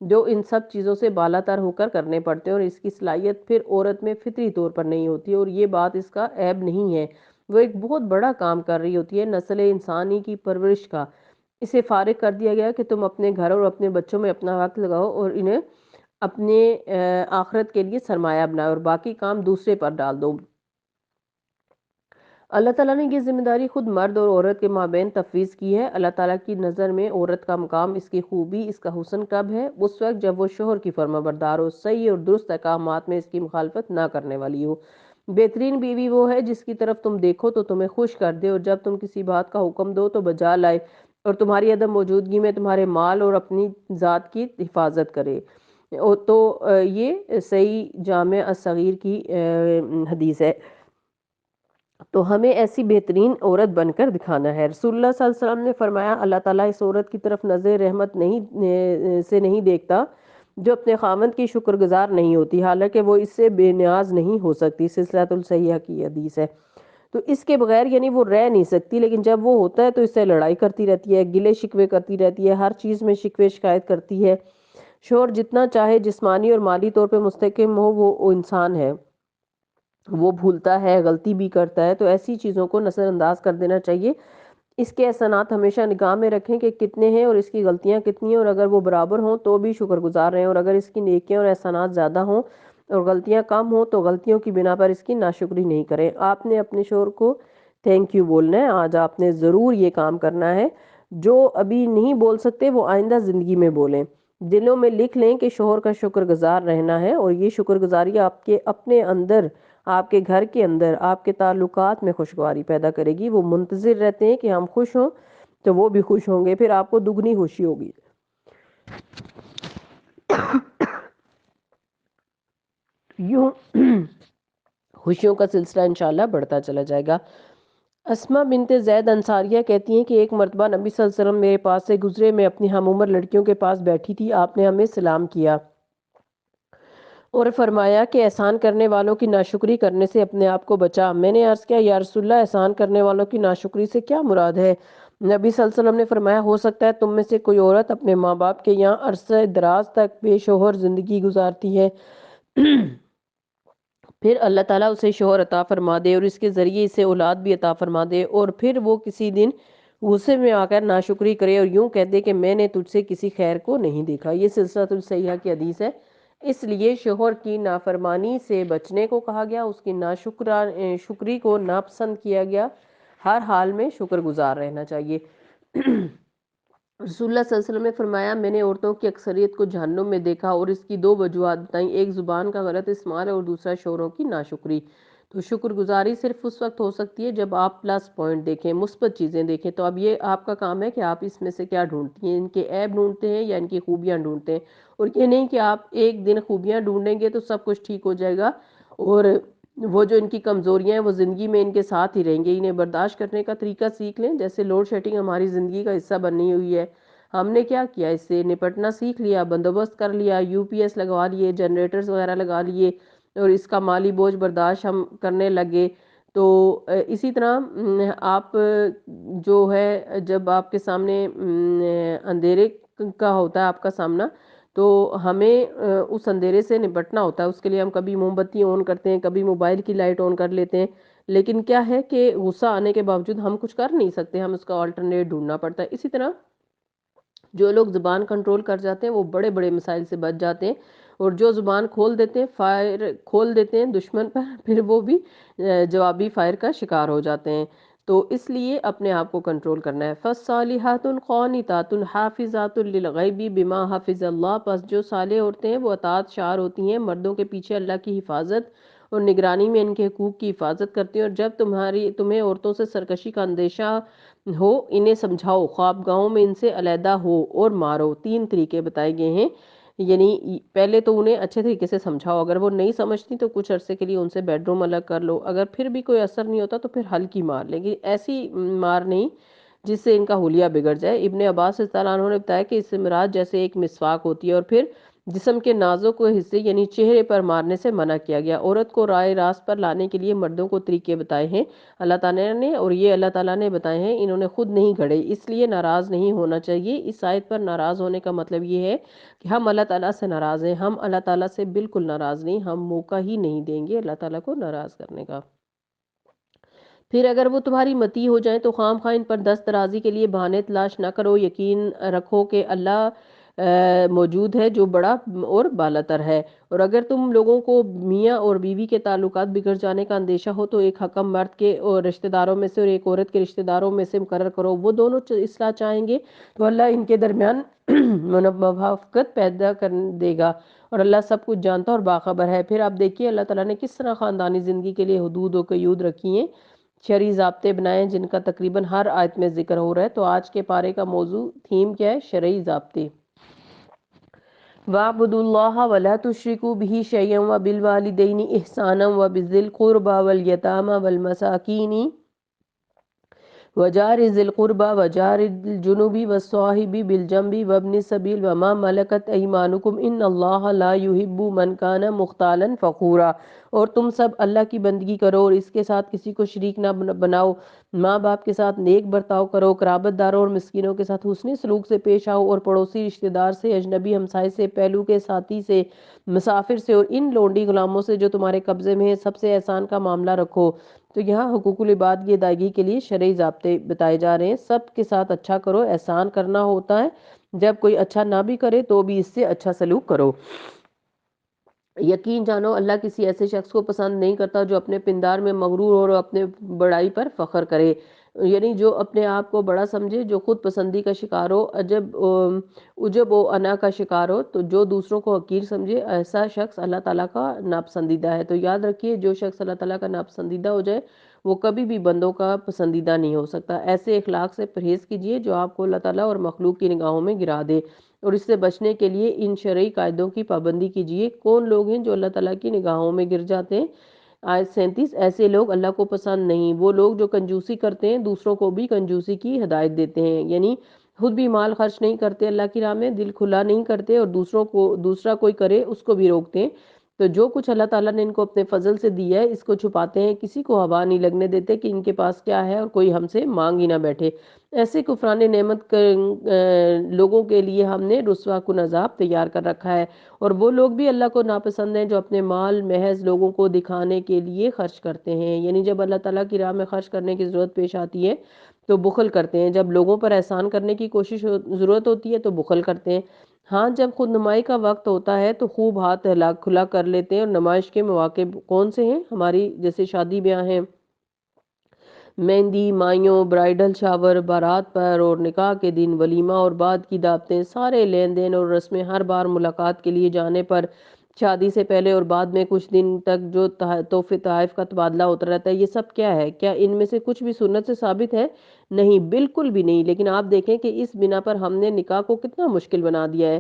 جو ان سب چیزوں سے بالا تر ہو کر کرنے پڑتے ہیں، اور اس کی صلاحیت پھر عورت میں فطری طور پر نہیں ہوتی، اور یہ بات اس کا عیب نہیں ہے۔ وہ ایک بہت بڑا کام کر رہی ہوتی ہے نسل انسانی کی پرورش کا۔ اسے فارغ کر دیا گیا کہ تم اپنے گھر اور اپنے بچوں میں اپنا وقت لگاؤ اور انہیں اپنے آخرت کے لیے سرمایہ بناؤ، اور باقی کام دوسرے پر ڈال دو۔ اللہ تعالیٰ نے یہ ذمہ داری خود مرد اور عورت کے مابین تفویض کی ہے۔ اللہ تعالیٰ کی نظر میں عورت کا مقام، اس کی خوبی، اس کا حسن کب ہے؟ اس وقت جب وہ شوہر کی فرما بردار ہو، صحیح اور درست احکامات میں اس کی مخالفت نہ کرنے والی ہو۔ بہترین بیوی وہ ہے جس کی طرف تم دیکھو تو تمہیں خوش کر دے، اور جب تم کسی بات کا حکم دو تو بجا لائے، اور تمہاری عدم موجودگی میں تمہارے مال اور اپنی ذات کی حفاظت کرے۔ تو یہ صحیح جامع الصغیر کی حدیث ہے۔ تو ہمیں ایسی بہترین عورت بن کر دکھانا ہے۔ رسول اللہ صلی اللہ علیہ وسلم نے فرمایا اللہ تعالیٰ اس عورت کی طرف نظر رحمت سے نہیں دیکھتا جو اپنے خاوند کی شکر گزار نہیں ہوتی، حالانکہ وہ اس سے بے نیاز نہیں ہو سکتی۔ سلسلۃ الصحیحہ کی حدیث ہے۔ تو اس کے بغیر یعنی وہ رہ نہیں سکتی، لیکن جب وہ ہوتا ہے تو اس سے لڑائی کرتی رہتی ہے، گلے شکوے کرتی رہتی ہے، ہر چیز میں شکوے شکایت کرتی ہے۔ شوہر جتنا چاہے جسمانی اور مالی طور پہ مستحکم ہو، وہ انسان ہے، وہ بھولتا ہے، غلطی بھی کرتا ہے، تو ایسی چیزوں کو نظر انداز کر دینا چاہیے۔ اس کے احسانات ہمیشہ نگاہ میں رکھیں کہ کتنے ہیں اور اس کی غلطیاں کتنی ہیں، اور اگر وہ برابر ہوں تو بھی شکر گزار رہیں، اور اگر اس کی نیکیاں اور احسانات زیادہ ہوں اور غلطیاں کم ہوں تو غلطیوں کی بنا پر اس کی ناشکری نہیں کریں۔ آپ نے اپنے شوہر کو تھینک یو بولنا ہے، آج آپ نے ضرور یہ کام کرنا ہے۔ جو ابھی نہیں بول سکتے وہ آئندہ زندگی میں بولیں۔ دلوں میں لکھ لیں کہ شوہر کا شکر گزار رہنا ہے، اور یہ شکر گزاری آپ کے اپنے اندر، آپ کے گھر کے اندر، آپ کے تعلقات میں خوشگواری پیدا کرے گی۔ وہ منتظر رہتے ہیں کہ ہم خوش ہوں تو وہ بھی خوش ہوں گے، پھر آپ کو دگنی خوشی ہوگی۔ یوں خوشیوں کا سلسلہ انشاءاللہ بڑھتا چلا جائے گا۔ اسماء بنت زید انصاریہ کہتی ہیں کہ ایک مرتبہ نبی صلی اللہ علیہ وسلم میرے پاس سے گزرے، میں اپنی ہم عمر لڑکیوں کے پاس بیٹھی تھی، آپ نے ہمیں سلام کیا اور فرمایا کہ احسان کرنے والوں کی ناشکری کرنے سے اپنے آپ کو بچا۔ میں نے عرض کیا یا رسول اللہ، احسان کرنے والوں کی ناشکری سے کیا مراد ہے؟ نبی صلی اللہ علیہ وسلم نے فرمایا ہو سکتا ہے تم میں سے کوئی عورت اپنے ماں باپ کے یہاں عرصہ دراز تک بے شوہر زندگی گزارتی ہے، پھر اللہ تعالیٰ اسے شوہر عطا فرما دے اور اس کے ذریعے اسے اولاد بھی عطا فرما دے، اور پھر وہ کسی دن غصے میں آ کر ناشکری کرے اور یوں کہہ دے کہ میں نے تجھ سے کسی خیر کو نہیں دیکھا۔ یہ سلسلۃ الصحیحہ کی حدیث ہے۔ اس لیے شوہر کی نافرمانی سے بچنے کو کہا گیا، اس کی ناشکری کو ناپسند کیا گیا، ہر حال میں شکر گزار رہنا چاہیے۔ رسول اللہ صلی اللہ علیہ وسلم نے فرمایا میں نے عورتوں کی اکثریت کو جہنم میں دیکھا اور اس کی دو وجوہات بتائیں، ایک زبان کا غلط استعمال اور دوسرا شوہروں کی ناشکری۔ تو شکر گزاری صرف اس وقت ہو سکتی ہے جب آپ پلس پوائنٹ دیکھیں، مثبت چیزیں دیکھیں۔ تو اب یہ آپ کا کام ہے کہ آپ اس میں سے کیا ڈھونڈتی ہیں، ان کے عیب ڈھونڈتے ہیں یا ان کی خوبیاں ڈھونڈتے ہیں، اور یہ نہیں کہ آپ ایک دن خوبیاں ڈھونڈیں گے تو سب کچھ ٹھیک ہو جائے گا، اور وہ جو ان کی کمزوریاں ہیں وہ زندگی میں ان کے ساتھ ہی رہیں گے۔ انہیں برداشت کرنے کا طریقہ سیکھ لیں، جیسے لوڈ شیڈنگ ہماری زندگی کا حصہ بنی ہوئی ہے، ہم نے کیا کیا، اس سے نپٹنا سیکھ لیا، بندوبست کر لیا، یو پی ایس لگوا لیے، جنریٹرز وغیرہ لگا لیے، اور اس کا مالی بوجھ برداشت ہم کرنے لگے۔ تو اسی طرح آپ جو ہے جب آپ کے سامنے اندھیرے کا ہوتا ہے آپ کا سامنا، تو ہمیں اس اندھیرے سے نپٹنا ہوتا ہے، اس کے لیے ہم کبھی موم بتی آن کرتے ہیں، کبھی موبائل کی لائٹ آن کر لیتے ہیں، لیکن کیا ہے کہ غصہ آنے کے باوجود ہم کچھ کر نہیں سکتے، ہم اس کا آلٹرنیٹ ڈھونڈنا پڑتا ہے۔ اسی طرح جو لوگ زبان کنٹرول کر جاتے ہیں وہ بڑے بڑے مسائل سے بچ جاتے ہیں، اور جو زبان کھول دیتے ہیں، فائر کھول دیتے ہیں دشمن پر، پھر وہ بھی جوابی فائر کا شکار ہو جاتے ہیں۔ تو اس لیے اپنے آپ کو کنٹرول کرنا ہے۔ فَالصَّالِحَاتُ قَانِتَاتٌ حَافِظَاتٌ لِلْغَیْبِ بِمَا حَفِظَ اللَّهُ، پس جو صالح عورتیں ہیں وہ اطاعت شار ہوتی ہیں، مردوں کے پیچھے اللہ کی حفاظت اور نگرانی میں ان کے حقوق کی حفاظت کرتی ہیں، اور جب تمہیں عورتوں سے سرکشی کا اندیشہ ہو انہیں سمجھاؤ، خوابگاہوں میں ان سے علیحدہ ہو اور مارو۔ 3 طریقے بتائے گئے ہیں، یعنی پہلے تو انہیں اچھے طریقے سے سمجھاؤ، اگر وہ نہیں سمجھتی تو کچھ عرصے کے لیے ان سے بیڈ روم الگ کر لو، اگر پھر بھی کوئی اثر نہیں ہوتا تو پھر ہلکی مار، لیکن ایسی مار نہیں جس سے ان کا حلیہ بگڑ جائے۔ ابن عباس رضی اللہ عنہ نے بتایا کہ اس سے مراد جیسے ایک مسواک ہوتی ہے، اور پھر جسم کے نازک حصے یعنی چہرے پر مارنے سے منع کیا گیا۔ عورت کو رائے راست پر لانے کے لیے مردوں کو طریقے بتائے ہیں اللہ تعالیٰ نے، اور یہ اللہ تعالیٰ نے بتائے ہیں، انہوں نے خود نہیں گھڑے، اس لیے ناراض نہیں ہونا چاہیے۔ اس آیت پر ناراض ہونے کا مطلب یہ ہے کہ ہم اللہ تعالیٰ سے ناراض ہیں، ہم اللہ تعالیٰ سے بالکل ناراض نہیں، ہم موقع ہی نہیں دیں گے اللہ تعالیٰ کو ناراض کرنے کا۔ پھر اگر وہ تمہاری متی ہو جائیں تو خام خواہ ان پر دست درازی کے لیے بہانے تلاش نہ کرو، یقین رکھو کہ اللہ موجود ہے جو بڑا اور بالاتر ہے۔ اور اگر تم لوگوں کو میاں اور بیوی کے تعلقات بگڑ جانے کا اندیشہ ہو تو ایک حکم مرد کے اور رشتہ داروں میں سے اور ایک عورت کے رشتہ داروں میں سے مقرر کرو، وہ دونوں اصلاح چاہیں گے تو اللہ ان کے درمیان موافقت پیدا کر دے گا، اور اللہ سب کچھ جانتا اور باخبر ہے۔ پھر آپ دیکھیے اللہ تعالیٰ نے کس طرح خاندانی زندگی کے لیے حدود و قیود رکھی ہیں، شرعی ضابطے بنائے ہیں جن کا تقریباً ہر آیت میں ذکر ہو رہا ہے۔ تو آج کے پارے کا موضوع تھیم کیا ہے؟ شرعی ضابطے۔ وَاعْبُدُوا اللَّهَ وَلَا تُشْرِكُوا بِهِ شَيْئًا وَبِالْوَالِدَيْنِ إِحْسَانًا وَبِذِي الْقُرْبَى وَالْيَتَامَى وَالْمَسَاكِينِ وجار ذی القربى وجار الجنوب والصاحب بالجنب وابن السبیل وما ملکت ایمانکم ان اللہ لا یحب من کان مختالا فخورا۔ اور تم سب اللہ کی بندگی کرو اور اس کے ساتھ کسی کو شریک نہ بناؤ، ماں باپ کے ساتھ نیک برتاؤ کرو، قرابت داروں اور مسکینوں کے ساتھ حسن سلوک سے پیش آؤ، اور پڑوسی رشتہ دار سے، اجنبی ہمسائے سے، پہلو کے ساتھی سے، مسافر سے اور ان لونڈی غلاموں سے جو تمہارے قبضے میں ہیں سب سے احسان کا معاملہ رکھو۔ تو یہاں حقوق العباد کی ادائیگی کے لیے شرعی ضابطے بتائے جا رہے ہیں۔ سب کے ساتھ اچھا کرو، احسان کرنا ہوتا ہے، جب کوئی اچھا نہ بھی کرے تو بھی اس سے اچھا سلوک کرو۔ یقین جانو اللہ کسی ایسے شخص کو پسند نہیں کرتا جو اپنے پندار میں مغرور اور اپنے بڑائی پر فخر کرے، یعنی جو اپنے آپ کو بڑا سمجھے، جو خود پسندی کا شکار ہو، عجب و انا کا شکار ہو، تو جو دوسروں کو حقیر سمجھے، ایسا شخص اللہ تعالیٰ کا ناپسندیدہ ہے۔ تو یاد رکھیے جو شخص اللہ تعالیٰ کا ناپسندیدہ ہو جائے وہ کبھی بھی بندوں کا پسندیدہ نہیں ہو سکتا۔ ایسے اخلاق سے پرہیز کیجیے جو آپ کو اللہ تعالیٰ اور مخلوق کی نگاہوں میں گرا دے، اور اس سے بچنے کے لیے ان شرعی قاعدوں کی پابندی کیجیے۔ کون لوگ ہیں جو اللہ تعالیٰ کی نگاہوں میں گر جاتے ہیں؟ آیت 37، ایسے لوگ اللہ کو پسند نہیں، وہ لوگ جو کنجوسی کرتے ہیں، دوسروں کو بھی کنجوسی کی ہدایت دیتے ہیں، یعنی خود بھی مال خرچ نہیں کرتے اللہ کی راہ میں، دل کھلا نہیں کرتے، اور دوسرا کوئی کرے اس کو بھی روکتے ہیں۔ تو جو کچھ اللہ تعالیٰ نے ان کو اپنے فضل سے دیا ہے اس کو چھپاتے ہیں، کسی کو ہوا نہیں لگنے دیتے کہ ان کے پاس کیا ہے اور کوئی ہم سے مانگ ہی نہ بیٹھے۔ ایسے کفران نعمت لوگوں کے لیے ہم نے رسوا کن عذاب تیار کر رکھا ہے، اور وہ لوگ بھی اللہ کو ناپسند ہیں جو اپنے مال محض لوگوں کو دکھانے کے لیے خرچ کرتے ہیں، یعنی جب اللہ تعالیٰ کی راہ میں خرچ کرنے کی ضرورت پیش آتی ہے تو بخل کرتے ہیں، جب لوگوں پر احسان کرنے کی ضرورت ہوتی ہے تو بخل کرتے ہیں، ہاں جب خود نمائی کا وقت ہوتا ہے تو خوب ہاتھ کھلا کر لیتے ہیں۔ اور نمائش کے مواقع کون سے ہیں؟ ہماری جیسے شادی بیاہ ہیں، مہندی، مائیوں، برائیڈل شاور، بارات پر اور نکاح کے دن، ولیمہ اور بعد کی دعوتیں، سارے لین دین اور رسمیں، ہر بار ملاقات کے لیے جانے پر، شادی سے پہلے اور بعد میں کچھ دن تک جو تحفے تحائف کا تبادلہ ہوتا رہتا ہے، یہ سب کیا ہے؟ کیا ان میں سے کچھ بھی سنت سے ثابت ہے؟ نہیں، بالکل بھی نہیں۔ لیکن آپ دیکھیں کہ اس بنا پر ہم نے نکاح کو کتنا مشکل بنا دیا ہے۔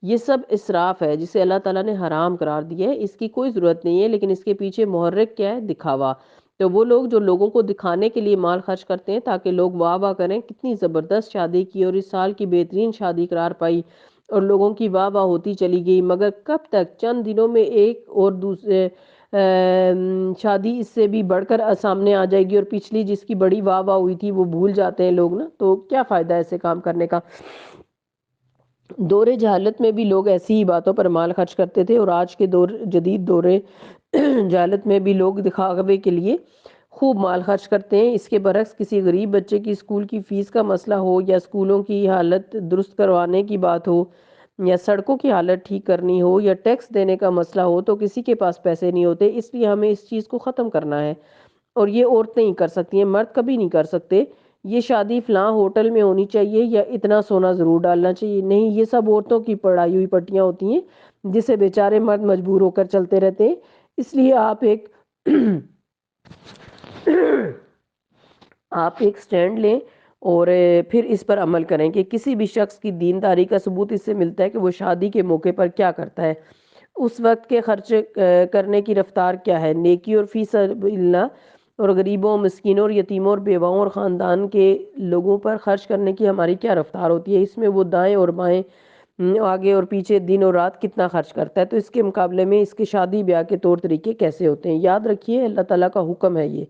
یہ سب اسراف ہے جسے اللہ تعالیٰ نے حرام قرار دیا ہے، اس کی کوئی ضرورت نہیں ہے، لیکن اس کے پیچھے محرک کیا ہے؟ دکھاوا۔ تو وہ لوگ جو لوگوں کو دکھانے کے لیے مال خرچ کرتے ہیں تاکہ لوگ واہ واہ کریں، کتنی زبردست شادی کی اور اس سال کی بہترین شادی قرار پائی، اور لوگوں کی واہ واہ ہوتی چلی گئی، مگر کب تک؟ چند دنوں میں ایک اور دوسرے شادی اس سے بھی بڑھ کر سامنے آ جائے گی، اور پچھلی جس کی بڑی واہ واہ ہوئی تھی وہ بھول جاتے ہیں لوگ نا، تو کیا فائدہ ایسے کام کرنے کا؟ دور جہالت میں بھی لوگ ایسی ہی باتوں پر مال خرچ کرتے تھے، اور آج کے جدید دور جہالت میں بھی لوگ دکھاوے کے لیے خوب مال خرچ کرتے ہیں۔ اس کے برعکس کسی غریب بچے کی اسکول کی فیس کا مسئلہ ہو، یا اسکولوں کی حالت درست کروانے کی بات ہو، یا سڑکوں کی حالت ٹھیک کرنی ہو، یا ٹیکس دینے کا مسئلہ ہو، تو کسی کے پاس پیسے نہیں ہوتے۔ اس لیے ہمیں اس چیز کو ختم کرنا ہے، اور یہ عورتیں ہی کر سکتی ہیں، مرد کبھی نہیں کر سکتے۔ یہ شادی فلاں ہوٹل میں ہونی چاہیے، یا اتنا سونا ضرور ڈالنا چاہیے، نہیں، یہ سب عورتوں کی پڑھائی ہوئی پٹیاں ہوتی ہیں جسے بیچارے مرد مجبور ہو کر چلتے رہتے ہیں۔ اس لیے آپ ایک سٹینڈ لیں اور پھر اس پر عمل کریں کہ کسی بھی شخص کی دینداری کا ثبوت اس سے ملتا ہے کہ وہ شادی کے موقع پر کیا کرتا ہے، اس وقت کے خرچ کرنے کی رفتار کیا ہے، نیکی اور فی سبیل اللہ اور غریبوں، مسکینوں اور یتیموں اور بیواؤں اور خاندان کے لوگوں پر خرچ کرنے کی ہماری کیا رفتار ہوتی ہے، اس میں وہ دائیں اور بائیں، آگے اور پیچھے، دن اور رات کتنا خرچ کرتا ہے، تو اس کے مقابلے میں اس کے شادی بیاہ کے طور طریقے کیسے ہوتے ہیں۔ یاد رکھیے اللہ تعالیٰ کا حکم ہے یہ،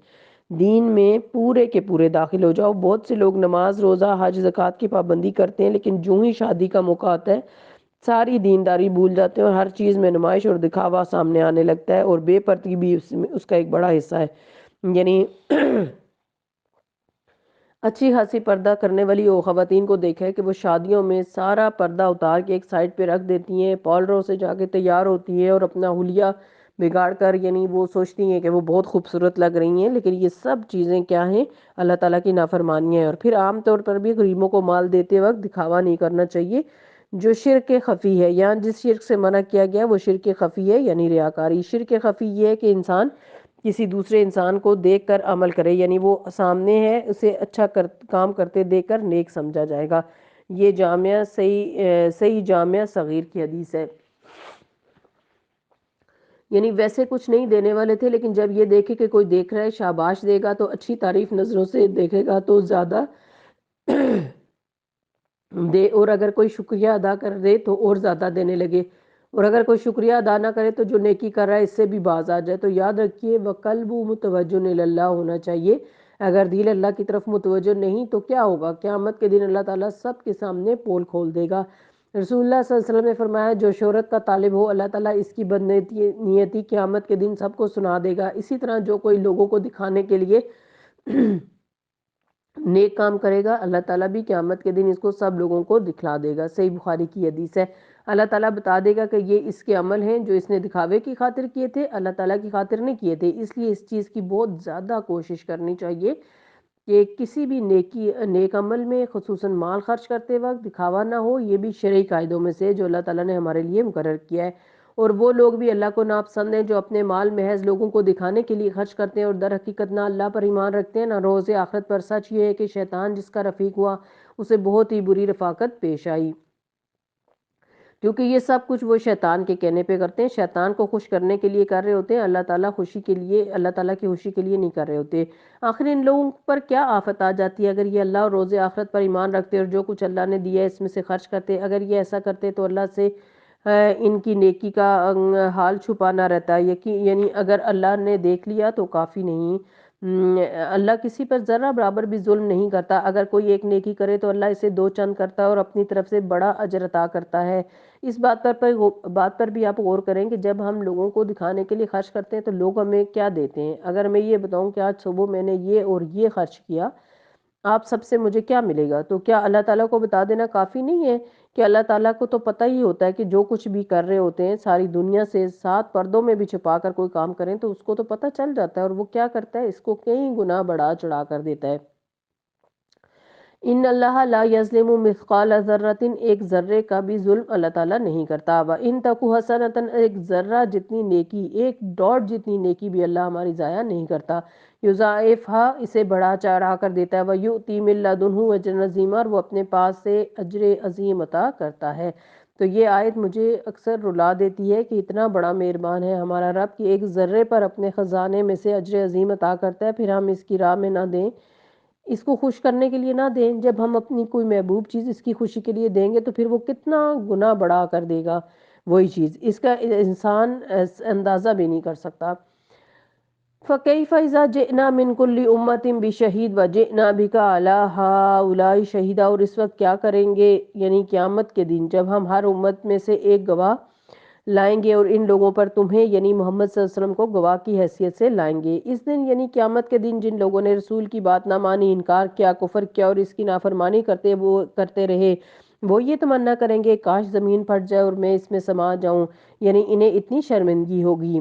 دین میں پورے کے پورے داخل ہو جاؤ۔ بہت سے لوگ نماز، روزہ، حج، زکوٰۃ کی پابندی کرتے ہیں، لیکن جو ہی شادی کا موقع آتا ہے ساری دینداری بھول جاتے ہیں اور ہر چیز میں نمائش اور دکھاوا سامنے آنے لگتا ہے، اور بے پردگی بھی اس کا ایک بڑا حصہ ہے۔ یعنی اچھی خاصی پردہ کرنے والی وہ خواتین کو دیکھا ہے کہ وہ شادیوں میں سارا پردہ اتار کے ایک سائڈ پہ رکھ دیتی ہیں، پارلروں سے جا کے تیار ہوتی ہیں اور اپنا حلیہ بگاڑ کر، یعنی وہ سوچتی ہیں کہ وہ بہت خوبصورت لگ رہی ہیں، لیکن یہ سب چیزیں کیا ہیں؟ اللہ تعالیٰ کی نافرمانی ہے۔ اور پھر عام طور پر بھی غریبوں کو مال دیتے وقت دکھاوا نہیں کرنا چاہیے، جو شرک خفی ہے، یا جس شرک سے منع کیا گیا وہ شرک خفی ہے، یعنی ریاکاری۔ شرک خفی یہ ہے کہ انسان کسی دوسرے انسان کو دیکھ کر عمل کرے، یعنی وہ سامنے ہے اسے اچھا کام کرتے دیکھ کر نیک سمجھا جائے گا۔ یہ صحیح جامعہ صغیر کی حدیث ہے۔ یعنی ویسے کچھ نہیں دینے والے تھے، لیکن جب یہ دیکھے کہ کوئی دیکھ رہا ہے شاباش دے گا، تو اچھی تعریف نظروں سے دیکھے گا تو زیادہ دے، اور اگر کوئی شکریہ ادا کر دے تو اور زیادہ دینے لگے، اور اگر کوئی شکریہ ادا نہ کرے تو جو نیکی کر رہا ہے اس سے بھی باز آ جائے۔ تو یاد رکھیے وَقَلْبُ مُتَوَجٌّ إِلَى اللَّهِ ہونا چاہیے۔ اگر دل اللہ کی طرف متوجہ نہیں تو کیا ہوگا؟ قیامت کے دن اللہ تعالیٰ سب کے سامنے پول کھول دے گا۔ رسول اللہ صلی اللہ علیہ وسلم نے فرمایا جو شہرت کا طالب ہو اللہ تعالیٰ اس کی بدنیتی قیامت کے دن سب کو سنا دے گا۔ اسی طرح جو کوئی لوگوں کو دکھانے کے لیے نیک کام کرے گا اللہ تعالیٰ بھی قیامت کے دن اس کو سب لوگوں کو دکھلا دے گا۔ صحیح بخاری کی حدیث ہے۔ اللہ تعالیٰ بتا دے گا کہ یہ اس کے عمل ہیں جو اس نے دکھاوے کی خاطر کیے تھے، اللہ تعالیٰ کی خاطر نہیں کیے تھے۔ اس لیے اس چیز کی بہت زیادہ کوشش کرنی چاہیے کہ کسی بھی نیک عمل میں خصوصاً مال خرچ کرتے وقت دکھاوا نہ ہو۔ یہ بھی شرعی قاعدوں میں سے جو اللہ تعالیٰ نے ہمارے لیے مقرر کیا ہے۔ اور وہ لوگ بھی اللہ کو ناپسند ہیں جو اپنے مال محض لوگوں کو دکھانے کے لیے خرچ کرتے ہیں اور در حقیقت نہ اللہ پر ایمان رکھتے ہیں نہ روز آخرت پر۔ سچ یہ ہے کہ شیطان جس کا رفیق ہوا اسے بہت ہی بری رفاقت پیش آئی، کیونکہ یہ سب کچھ وہ شیطان کے کہنے پہ کرتے ہیں، شیطان کو خوش کرنے کے لیے کر رہے ہوتے ہیں، اللہ تعالیٰ کی خوشی کے لیے نہیں کر رہے ہوتے۔ آخر ان لوگوں پر کیا آفت آ جاتی ہے اگر یہ اللہ اور روز آخرت پر ایمان رکھتے اور جو کچھ اللہ نے دیا ہے اس میں سے خرچ کرتے۔ اگر یہ ایسا کرتے تو اللہ سے ان کی نیکی کا حال چھپا نہ رہتا، یعنی اگر اللہ نے دیکھ لیا تو کافی نہیں۔ اللہ کسی پر ذرہ برابر بھی ظلم نہیں کرتا، اگر کوئی ایک نیکی کرے تو اللہ اسے دو چند کرتا ہے اور اپنی طرف سے بڑا اجر عطا کرتا ہے۔ اس بات پر بھی آپ غور کریں کہ جب ہم لوگوں کو دکھانے کے لیے خرچ کرتے ہیں تو لوگ ہمیں کیا دیتے ہیں۔ اگر میں یہ بتاؤں کہ آج صبح میں نے یہ اور یہ خرچ کیا، آپ سب سے مجھے کیا ملے گا، تو کیا اللہ تعالیٰ کو بتا دینا کافی نہیں ہے کہ اللہ تعالیٰ کو تو پتہ ہی ہوتا ہے کہ جو کچھ بھی کر رہے ہوتے ہیں ساری دنیا سے 7 پردوں میں بھی چھپا کر کوئی کام کریں تو اس کو تو پتہ چل جاتا ہے، اور وہ کیا کرتا ہے اس کو کئی گنا بڑھا چڑھا کر دیتا ہے۔ ان اللہ لا یظلم مثقال ذرۃ، ایک ذرے کا بھی ظلم اللہ تعالیٰ نہیں کرتا۔ وان تک حسنۃ، ایک ذرہ جتنی نیکی، ایک ڈاٹ جتنی نیکی بھی اللہ ہماری ضائع نہیں کرتا۔ یضاعفھا، اسے بڑھا چڑھا کر دیتا ہے۔ ویؤتی من لدنہ اجرا عظیما، اور وہ اپنے پاس سے اجر عظیم عطا کرتا ہے۔ تو یہ آیت مجھے اکثر رلا دیتی ہے کہ اتنا بڑا مہربان ہے ہمارا رب کہ ایک ذرے پر اپنے خزانے میں سے اجر عظیم عطا کرتا ہے، پھر ہم اس کی راہ میں نہ دیں، اس کو خوش کرنے کے لیے نہ دیں۔ جب ہم اپنی کوئی محبوب چیز اس کی خوشی کے لیے دیں گے تو پھر وہ کتنا گنا بڑھا کر دے گا وہی چیز، اس کا انسان اندازہ بھی نہیں کر سکتا۔ فَكَيْفَ إِذَا جِئْنَا مِنْ كُلِّ أُمَّةٍ بِشَهِيدٍ وَجِئْنَا بِكَ عَلَى هَؤُلَاءِ شَهِيدًا، اور اس وقت کیا کریں گے، یعنی قیامت کے دن جب ہم ہر امت میں سے ایک گواہ لائیں گے اور ان لوگوں پر تمہیں یعنی محمد صلی اللہ علیہ وسلم کو گواہ کی حیثیت سے لائیں گے۔ اس دن یعنی قیامت کے دن جن لوگوں نے رسول کی بات نہ مانی، انکار کیا، کفر کیا اور اس کی نافرمانی کرتے رہے، وہ یہ تمنا کریں گے کاش زمین پھٹ جائے اور میں اس میں سما جاؤں، یعنی انہیں اتنی شرمندگی ہوگی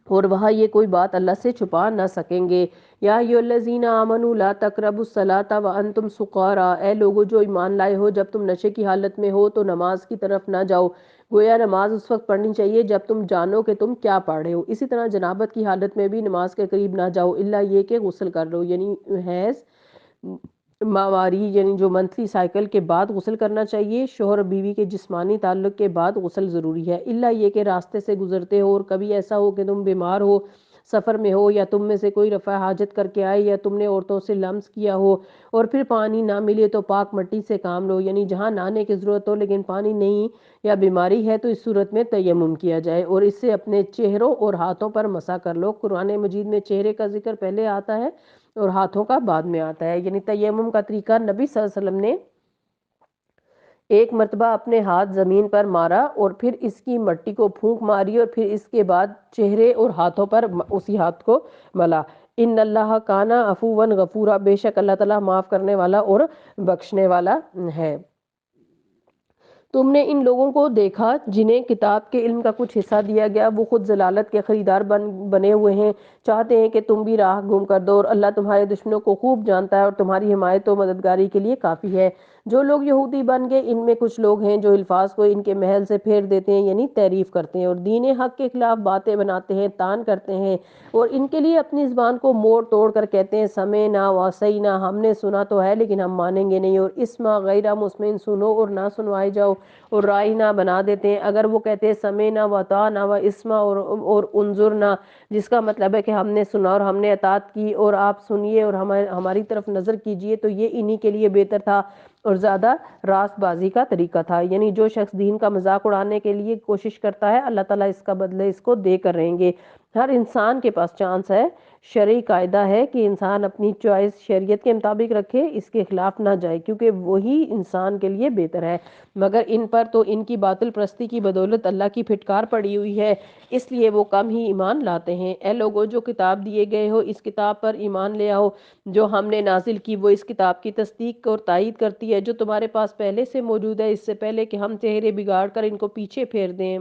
اور وہاں یہ کوئی بات اللہ سے چھپا نہ سکیں گے۔ یا ایھا الذین آمنوا لا تقربوا الصلاۃ وانتم سکارا، اے لوگو جو ایمان لائے ہو جب تم نشے کی حالت میں ہو تو نماز کی طرف نہ جاؤ۔ گویا نماز اس وقت پڑھنی چاہیے جب تم جانو کہ تم کیا پڑھ رہے ہو۔ اسی طرح جنابت کی حالت میں بھی نماز کے قریب نہ جاؤ، الا یہ کہ غسل کر لو، یعنی حیض ماہواری یعنی جو منتھلی سائیکل کے بعد غسل کرنا چاہیے۔ شوہر اور بیوی کے جسمانی تعلق کے بعد غسل ضروری ہے، الا یہ کہ راستے سے گزرتے ہو اور کبھی ایسا ہو کہ تم بیمار ہو، سفر میں ہو، یا تم میں سے کوئی رفع حاجت کر کے آئے، یا تم نے عورتوں سے لمس کیا ہو اور پھر پانی نہ ملے تو پاک مٹی سے کام لو، یعنی جہاں نہانے کی ضرورت ہو لیکن پانی نہیں یا بیماری ہے تو اس صورت میں تیمم کیا جائے اور اس سے اپنے چہروں اور ہاتھوں پر مسح کر لو۔ قرآن مجید میں چہرے کا ذکر پہلے آتا ہے اور ہاتھوں کا بعد میں آتا ہے، یعنی تیمم کا طریقہ نبی صلی اللہ علیہ وسلم نے ایک مرتبہ اپنے ہاتھ زمین پر مارا اور پھر اس کی مٹی کو پھونک ماری اور پھر اس کے بعد چہرے اور ہاتھوں پر اسی ہاتھ کو ملا۔ ان اللہ کانا عفوا غفورا، بے شک اللہ تعالیٰ معاف کرنے والا اور بخشنے والا ہے۔ تم نے ان لوگوں کو دیکھا جنہیں کتاب کے علم کا کچھ حصہ دیا گیا، وہ خود ضلالت کے خریدار بنے ہوئے ہیں، چاہتے ہیں کہ تم بھی راہ گم کر دو، اور اللہ تمہارے دشمنوں کو خوب جانتا ہے اور تمہاری حمایت و مددگاری کے لیے کافی ہے۔ جو لوگ یہودی بن گئے ان میں کچھ لوگ ہیں جو الفاظ کو ان کے محل سے پھیر دیتے ہیں، یعنی تعریف کرتے ہیں اور دین حق کے خلاف باتیں بناتے ہیں، تان کرتے ہیں اور ان کے لیے اپنی زبان کو موڑ توڑ کر کہتے ہیں سمعنا وعصینا، ہم نے سنا تو ہے لیکن ہم مانیں گے نہیں، اور اسمع غیر مسمع، سنو اور نہ سنوائے جاؤ، اور رائنا بنا دیتے ہیں۔ اگر وہ کہتے ہیں سمعنا وطعنا واسمع اور انظرنا، جس کا مطلب ہے کہ ہم نے سنا اور ہم نے اطاعت کی اور آپ سنیے اور ہماری طرف نظر کیجئے، تو یہ انہی کے لیے بہتر تھا اور زیادہ راست بازی کا طریقہ تھا۔ یعنی جو شخص دین کا مذاق اڑانے کے لیے کوشش کرتا ہے اللہ تعالیٰ اس کا بدلہ اس کو دے کر رہیں گے۔ ہر انسان کے پاس چانس ہے، شرعی قاعدہ ہے کہ انسان اپنی چوائس شریعت کے مطابق رکھے، اس کے خلاف نہ جائے کیونکہ وہی انسان کے لیے بہتر ہے، مگر ان پر تو ان کی باطل پرستی کی بدولت اللہ کی پھٹکار پڑی ہوئی ہے، اس لیے وہ کم ہی ایمان لاتے ہیں۔ اے لوگو جو کتاب دیے گئے ہو اس کتاب پر ایمان لے آؤ جو ہم نے نازل کی، وہ اس کتاب کی تصدیق اور تائید کرتی ہے جو تمہارے پاس پہلے سے موجود ہے، اس سے پہلے کہ ہم چہرے بگاڑ کر ان کو پیچھے پھیر دیں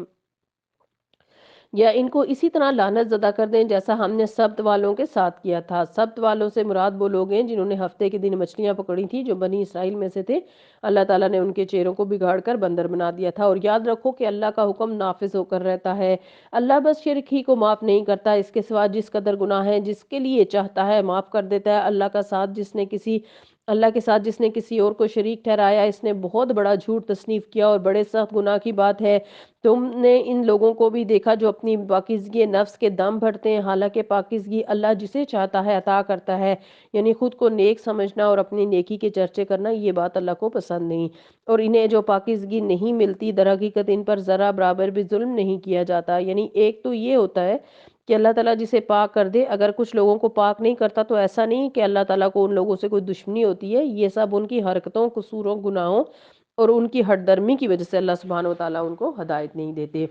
یا ان کو اسی طرح لعنت زدہ کر دیں جیسا ہم نے سبت والوں کے ساتھ کیا تھا۔ سبت والوں سے مراد وہ لوگ ہیں جنہوں نے ہفتے کے دن مچھلیاں پکڑی تھی جو بنی اسرائیل میں سے تھے، اللہ تعالیٰ نے ان کے چہروں کو بگاڑ کر بندر بنا دیا تھا، اور یاد رکھو کہ اللہ کا حکم نافذ ہو کر رہتا ہے، اللہ بس شرک ہی کو معاف نہیں کرتا، اس کے سوا جس قدر گناہ ہے جس کے لیے چاہتا ہے معاف کر دیتا ہے۔ اللہ کے ساتھ جس نے کسی اور کو شریک ٹھہرایا اس نے بہت بڑا جھوٹ تصنیف کیا اور بڑے سخت گناہ کی بات ہے۔ تم نے ان لوگوں کو بھی دیکھا جو اپنی پاکیزگی نفس کے دم بھرتے ہیں، حالانکہ پاکیزگی اللہ جسے چاہتا ہے عطا کرتا ہے، یعنی خود کو نیک سمجھنا اور اپنی نیکی کے چرچے کرنا یہ بات اللہ کو پسند نہیں، اور انہیں جو پاکیزگی نہیں ملتی در حقیقت ان پر ذرا برابر بھی ظلم نہیں کیا جاتا۔ یعنی ایک تو یہ ہوتا ہے کہ اللہ تعالیٰ جسے پاک کر دے، اگر کچھ لوگوں کو پاک نہیں کرتا تو ایسا نہیں کہ اللہ تعالیٰ کو ان لوگوں سے کوئی دشمنی ہوتی ہے، یہ سب ان کی حرکتوں، قصوروں، گناہوں اور ان کی ہٹ درمی کی وجہ سے اللہ سبحانہ وتعالیٰ ان کو ہدایت نہیں دیتے۔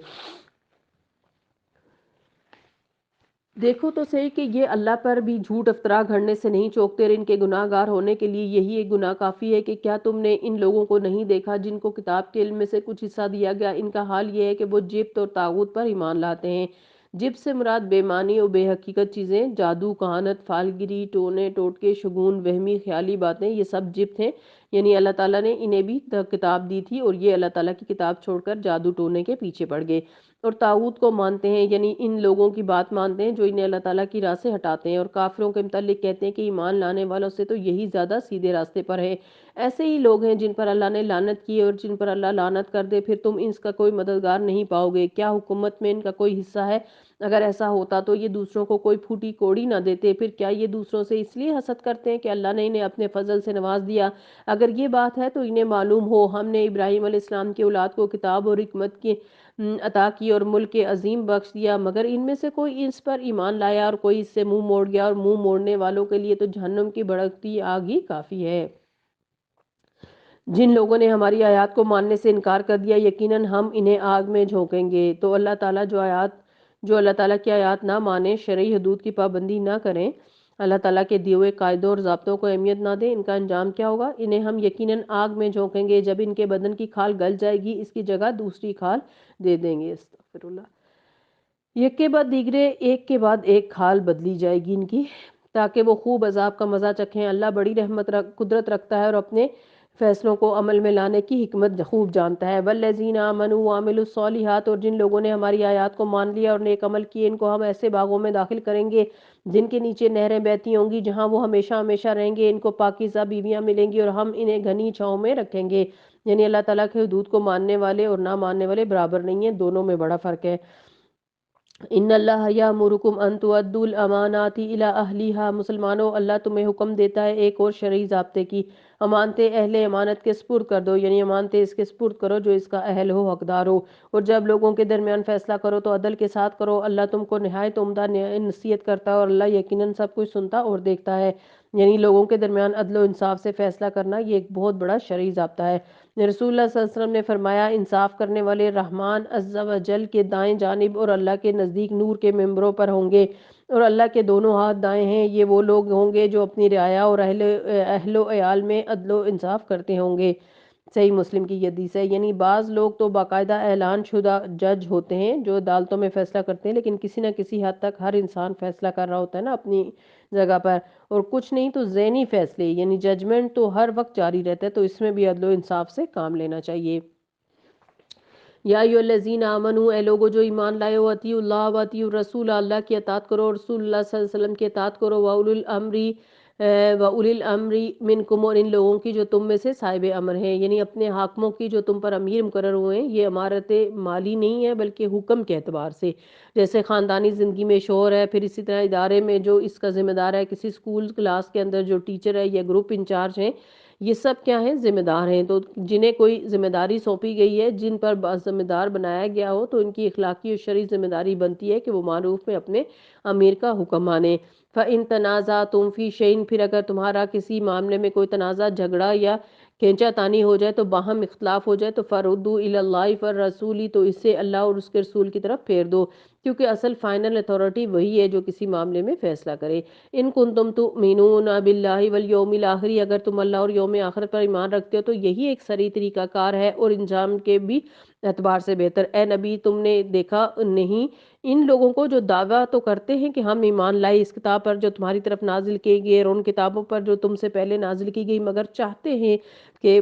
دیکھو تو صحیح کہ یہ اللہ پر بھی جھوٹ افطرا گھڑنے سے نہیں چوکتے اور ان کے گناہ گار ہونے کے لیے یہی ایک گناہ کافی ہے کہ کیا تم نے ان لوگوں کو نہیں دیکھا جن کو کتاب کے علم میں سے کچھ حصہ دیا گیا، ان کا حال یہ ہے کہ وہ جبت اور طاغوت پر ایمان لاتے ہیں۔ جبت سے مراد بے معنی اور بے حقیقت چیزیں، جادو، کہانت، فالگیری، ٹونے ٹوٹکے، شگون، وہمی خیالی باتیں، یہ سب جبت ہیں۔ یعنی اللہ تعالیٰ نے انہیں بھی کتاب دی تھی اور یہ اللہ تعالیٰ کی کتاب چھوڑ کر جادو ٹونے کے پیچھے پڑ گئے اور طاغوت کو مانتے ہیں، یعنی ان لوگوں کی بات مانتے ہیں جو انہیں اللہ تعالیٰ کی راہ سے ہٹاتے ہیں، اور کافروں کے متعلق کہتے ہیں کہ ایمان لانے والوں سے تو یہی زیادہ سیدھے راستے پر ہے۔ ایسے ہی لوگ ہیں جن پر اللہ نے لعنت کی اور جن پر اللہ لعنت کر دے، پھر تم اس کا کوئی مددگار نہیں پاؤ گے۔ کیا حکومت میں ان کا کوئی حصہ ہے؟ اگر ایسا ہوتا تو یہ دوسروں کو کوئی پھوٹی کوڑی نہ دیتے، پھر کیا یہ دوسروں سے اس لیے حسد کرتے ہیں کہ اللہ نے انہیں اپنے فضل سے نواز دیا؟ اگر یہ بات ہے تو انہیں معلوم ہو ہم نے ابراہیم علیہ السلام کی اولاد کو کتاب اور حکمت کی عطا کی اور ملک عظیم بخش دیا، مگر ان میں سے کوئی اس پر ایمان لایا اور کوئی اس سے منہ موڑ گیا، اور منہ موڑنے والوں کے لیے تو جہنم کی بھڑکتی آگ ہی کافی ہے۔ جن لوگوں نے ہماری آیات کو ماننے سے انکار کر دیا یقیناً ہم انہیں آگ میں جھونکیں گے۔ تو جو اللہ تعالیٰ کی آیات نہ مانیں، شرعی حدود کی پابندی نہ کریں، اللہ تعالیٰ کے دیے ہوئے قاعدوں اور ضابطوں کو اہمیت نہ دیں، ان کا انجام کیا ہوگا؟ انہیں ہم یقیناً آگ میں جھونکیں گے، جب ان کے بدن کی کھال گل جائے گی اس کی جگہ دوسری کھال دے دیں گے۔ استغفر اللہ۔ یک کے بعد دیگرے، ایک کے بعد ایک کھال بدلی جائے گی ان کی، تاکہ وہ خوب عذاب کا مزہ چکھیں۔ اللہ بڑی قدرت رکھتا ہے اور اپنے فیصلوں کو عمل میں لانے کی حکمت خوب جانتا ہے۔ والذین آمنوا وعملوا الصالحات، اور جن لوگوں نے ہماری آیات کو مان لیا اور نیک عمل کیے، ان کو ہم ایسے باغوں میں داخل کریں گے جن کے نیچے نہریں بہتی ہوں گی، جہاں وہ ہمیشہ ہمیشہ رہیں گے۔ ان کو پاکیزہ بیویاں ملیں گی اور ہم انہیں گھنی چھاؤں میں رکھیں گے۔ یعنی اللہ تعالیٰ کے حدود کو ماننے والے اور نہ ماننے والے برابر نہیں ہیں، دونوں میں بڑا فرق ہے۔ ان اللہ یامرکم ان تؤدوا الامانات الی اہلیہا، مسلمانوں اللہ تمہیں حکم دیتا ہے ایک اور شرعی ضابطے کی، امانتیں اہل امانت کے سپرد کر دو، یعنی امانتیں اس کے سپرد کرو جو اس کا اہل ہو، حقدار ہو، اور جب لوگوں کے درمیان فیصلہ کرو تو عدل کے ساتھ کرو، اللہ تم کو نہایت عمدہ نصیحت کرتا ہے اور اللہ یقیناً سب کچھ سنتا اور دیکھتا ہے۔ یعنی لوگوں کے درمیان عدل و انصاف سے فیصلہ کرنا یہ ایک بہت بڑا شرعی ضابطہ ہے۔ رسول اللہ صلی اللہ علیہ وسلم نے فرمایا، انصاف کرنے والے رحمان عز و جل کے دائیں جانب اور اللہ کے نزدیک نور کے ممبروں پر ہوں گے، اور اللہ کے دونوں ہاتھ دائیں ہیں، یہ وہ لوگ ہوں گے جو اپنی رعایا اور اہل و عیال میں عدل و انصاف کرتے ہوں گے۔ صحیح مسلم کی یہ حدیث ہے۔ یعنی بعض لوگ تو باقاعدہ اعلان شدہ جج ہوتے ہیں جو عدالتوں میں فیصلہ کرتے ہیں، لیکن کسی نہ کسی حد تک ہر انسان فیصلہ کر رہا ہوتا ہے نا اپنی جگہ پر، اور کچھ نہیں تو ذہنی فیصلے، یعنی ججمنٹ تو ہر وقت جاری رہتا ہے، تو اس میں بھی عدل و انصاف سے کام لینا چاہیے۔ یا ایھا الذین آمنوا، اے لوگو جو ایمان لائے ہو، اطیعوا اللہ و اطیعوا الرسول، اللہ کی اطاعت کرو، رسول اللہ صلی اللہ علیہ وسلم کی اطاعت کرو، وَأُولِي الْأَمْرِ مِنْکُمْ، اور ان لوگوں کی جو تم میں سے صاحب امر ہیں، یعنی اپنے حاکموں کی جو تم پر امیر مقرر ہوئے ہیں۔ یہ امارت مالی نہیں ہے بلکہ حکم کے اعتبار سے، جیسے خاندانی زندگی میں شوہر ہے، پھر اسی طرح ادارے میں جو اس کا ذمہ دار ہے، کسی سکول کلاس کے اندر جو ٹیچر ہے یا گروپ انچارج ہیں، یہ سب کیا ہیں؟ ذمہ دار ہیں۔ تو جنہیں کوئی ذمہ داری سونپی گئی ہے، جن پر ذمہ دار بنایا گیا ہو، تو ان کی اخلاقی اور شرعی ذمہ داری بنتی ہے کہ وہ معروف میں اپنے امیر کا حکم مانیں۔ فَإِن تَنَازَعْتُمْ فِي شَيْءٍ، پھر اگر تمہارا کسی معاملے میں کوئی تنازع، جھگڑا یا کھینچا تانی ہو جائے، تو باہم اختلاف ہو جائے، تو فَرُدُّوا إِلَى اللَّهِ وَالرَّسُولِ، تو اس سے اللہ اور اس کے رسول کی طرف پھیر دو، کیونکہ اصل فائنل اتھارٹی وہی ہے جو کسی معاملے میں فیصلہ کرے۔ ان کنتم تؤمنون باللہ والیوم الآخر، اگر تم اللہ اور یوم آخرت پر ایمان رکھتے ہو تو یہی ایک صحیح طریقہ کار ہے اور انجام کے بھی اعتبار سے بہتر۔ اے نبی، تم نے دیکھا نہیں ان لوگوں کو جو دعویٰ تو کرتے ہیں کہ ہم ایمان لائے اس کتاب پر جو تمہاری طرف نازل کی گئی اور ان کتابوں پر جو تم سے پہلے نازل کی گئی، مگر چاہتے ہیں کہ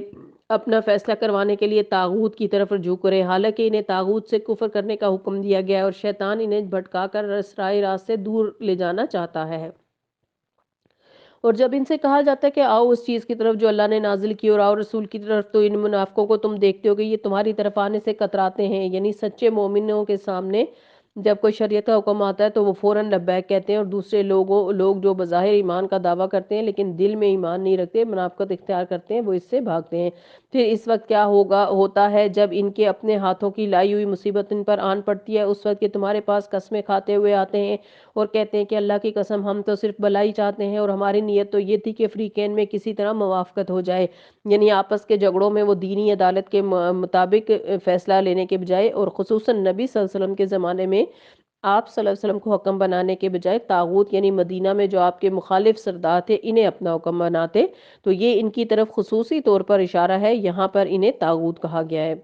اپنا فیصلہ کروانے کے لیے طاغوت کی طرف رجوع کرے، حالانکہ انہیں طاغوت سے کفر کرنے کا حکم دیا گیا ہے اور شیطان انہیں بھٹکا کر راہ راست سے دور لے جانا چاہتا ہے۔ اور جب ان سے کہا جاتا ہے کہ آؤ اس چیز کی طرف جو اللہ نے نازل کی اور آؤ رسول کی طرف، تو ان منافقوں کو تم دیکھتے ہو کہ یہ تمہاری طرف آنے سے کتراتے ہیں۔ یعنی سچے مومنوں کے سامنے جب کوئی شریعت کا حکم آتا ہے تو وہ فوراً لبیک کہتے ہیں، اور دوسرے لوگ جو بظاہر ایمان کا دعویٰ کرتے ہیں لیکن دل میں ایمان نہیں رکھتے، منافقت اختیار کرتے ہیں، وہ اس سے بھاگتے ہیں۔ پھر اس وقت کیا ہوتا ہے جب ان کے اپنے ہاتھوں کی لائی ہوئی مصیبت ان پر آن پڑتی ہے، اس وقت یہ تمہارے پاس قسمیں کھاتے ہوئے آتے ہیں اور کہتے ہیں کہ اللہ کی قسم ہم تو صرف بھلائی چاہتے ہیں اور ہماری نیت تو یہ تھی کہ فریقین میں کسی طرح موافقت ہو جائے، یعنی آپس کے جھگڑوں میں وہ دینی عدالت کے مطابق فیصلہ لینے کے بجائے، اور خصوصاً نبی صلی اللہ علیہ وسلم کے زمانے میں آپ صلی اللہ علیہ وسلم کو حکم بنانے کے بجائے طاغوت، یعنی مدینہ میں جو آپ کے مخالف سردار تھے، انہیں اپنا حکم بناتے، تو یہ ان کی طرف خصوصی طور پر اشارہ ہے، یہاں پر انہیں طاغوت کہا گیا ہے۔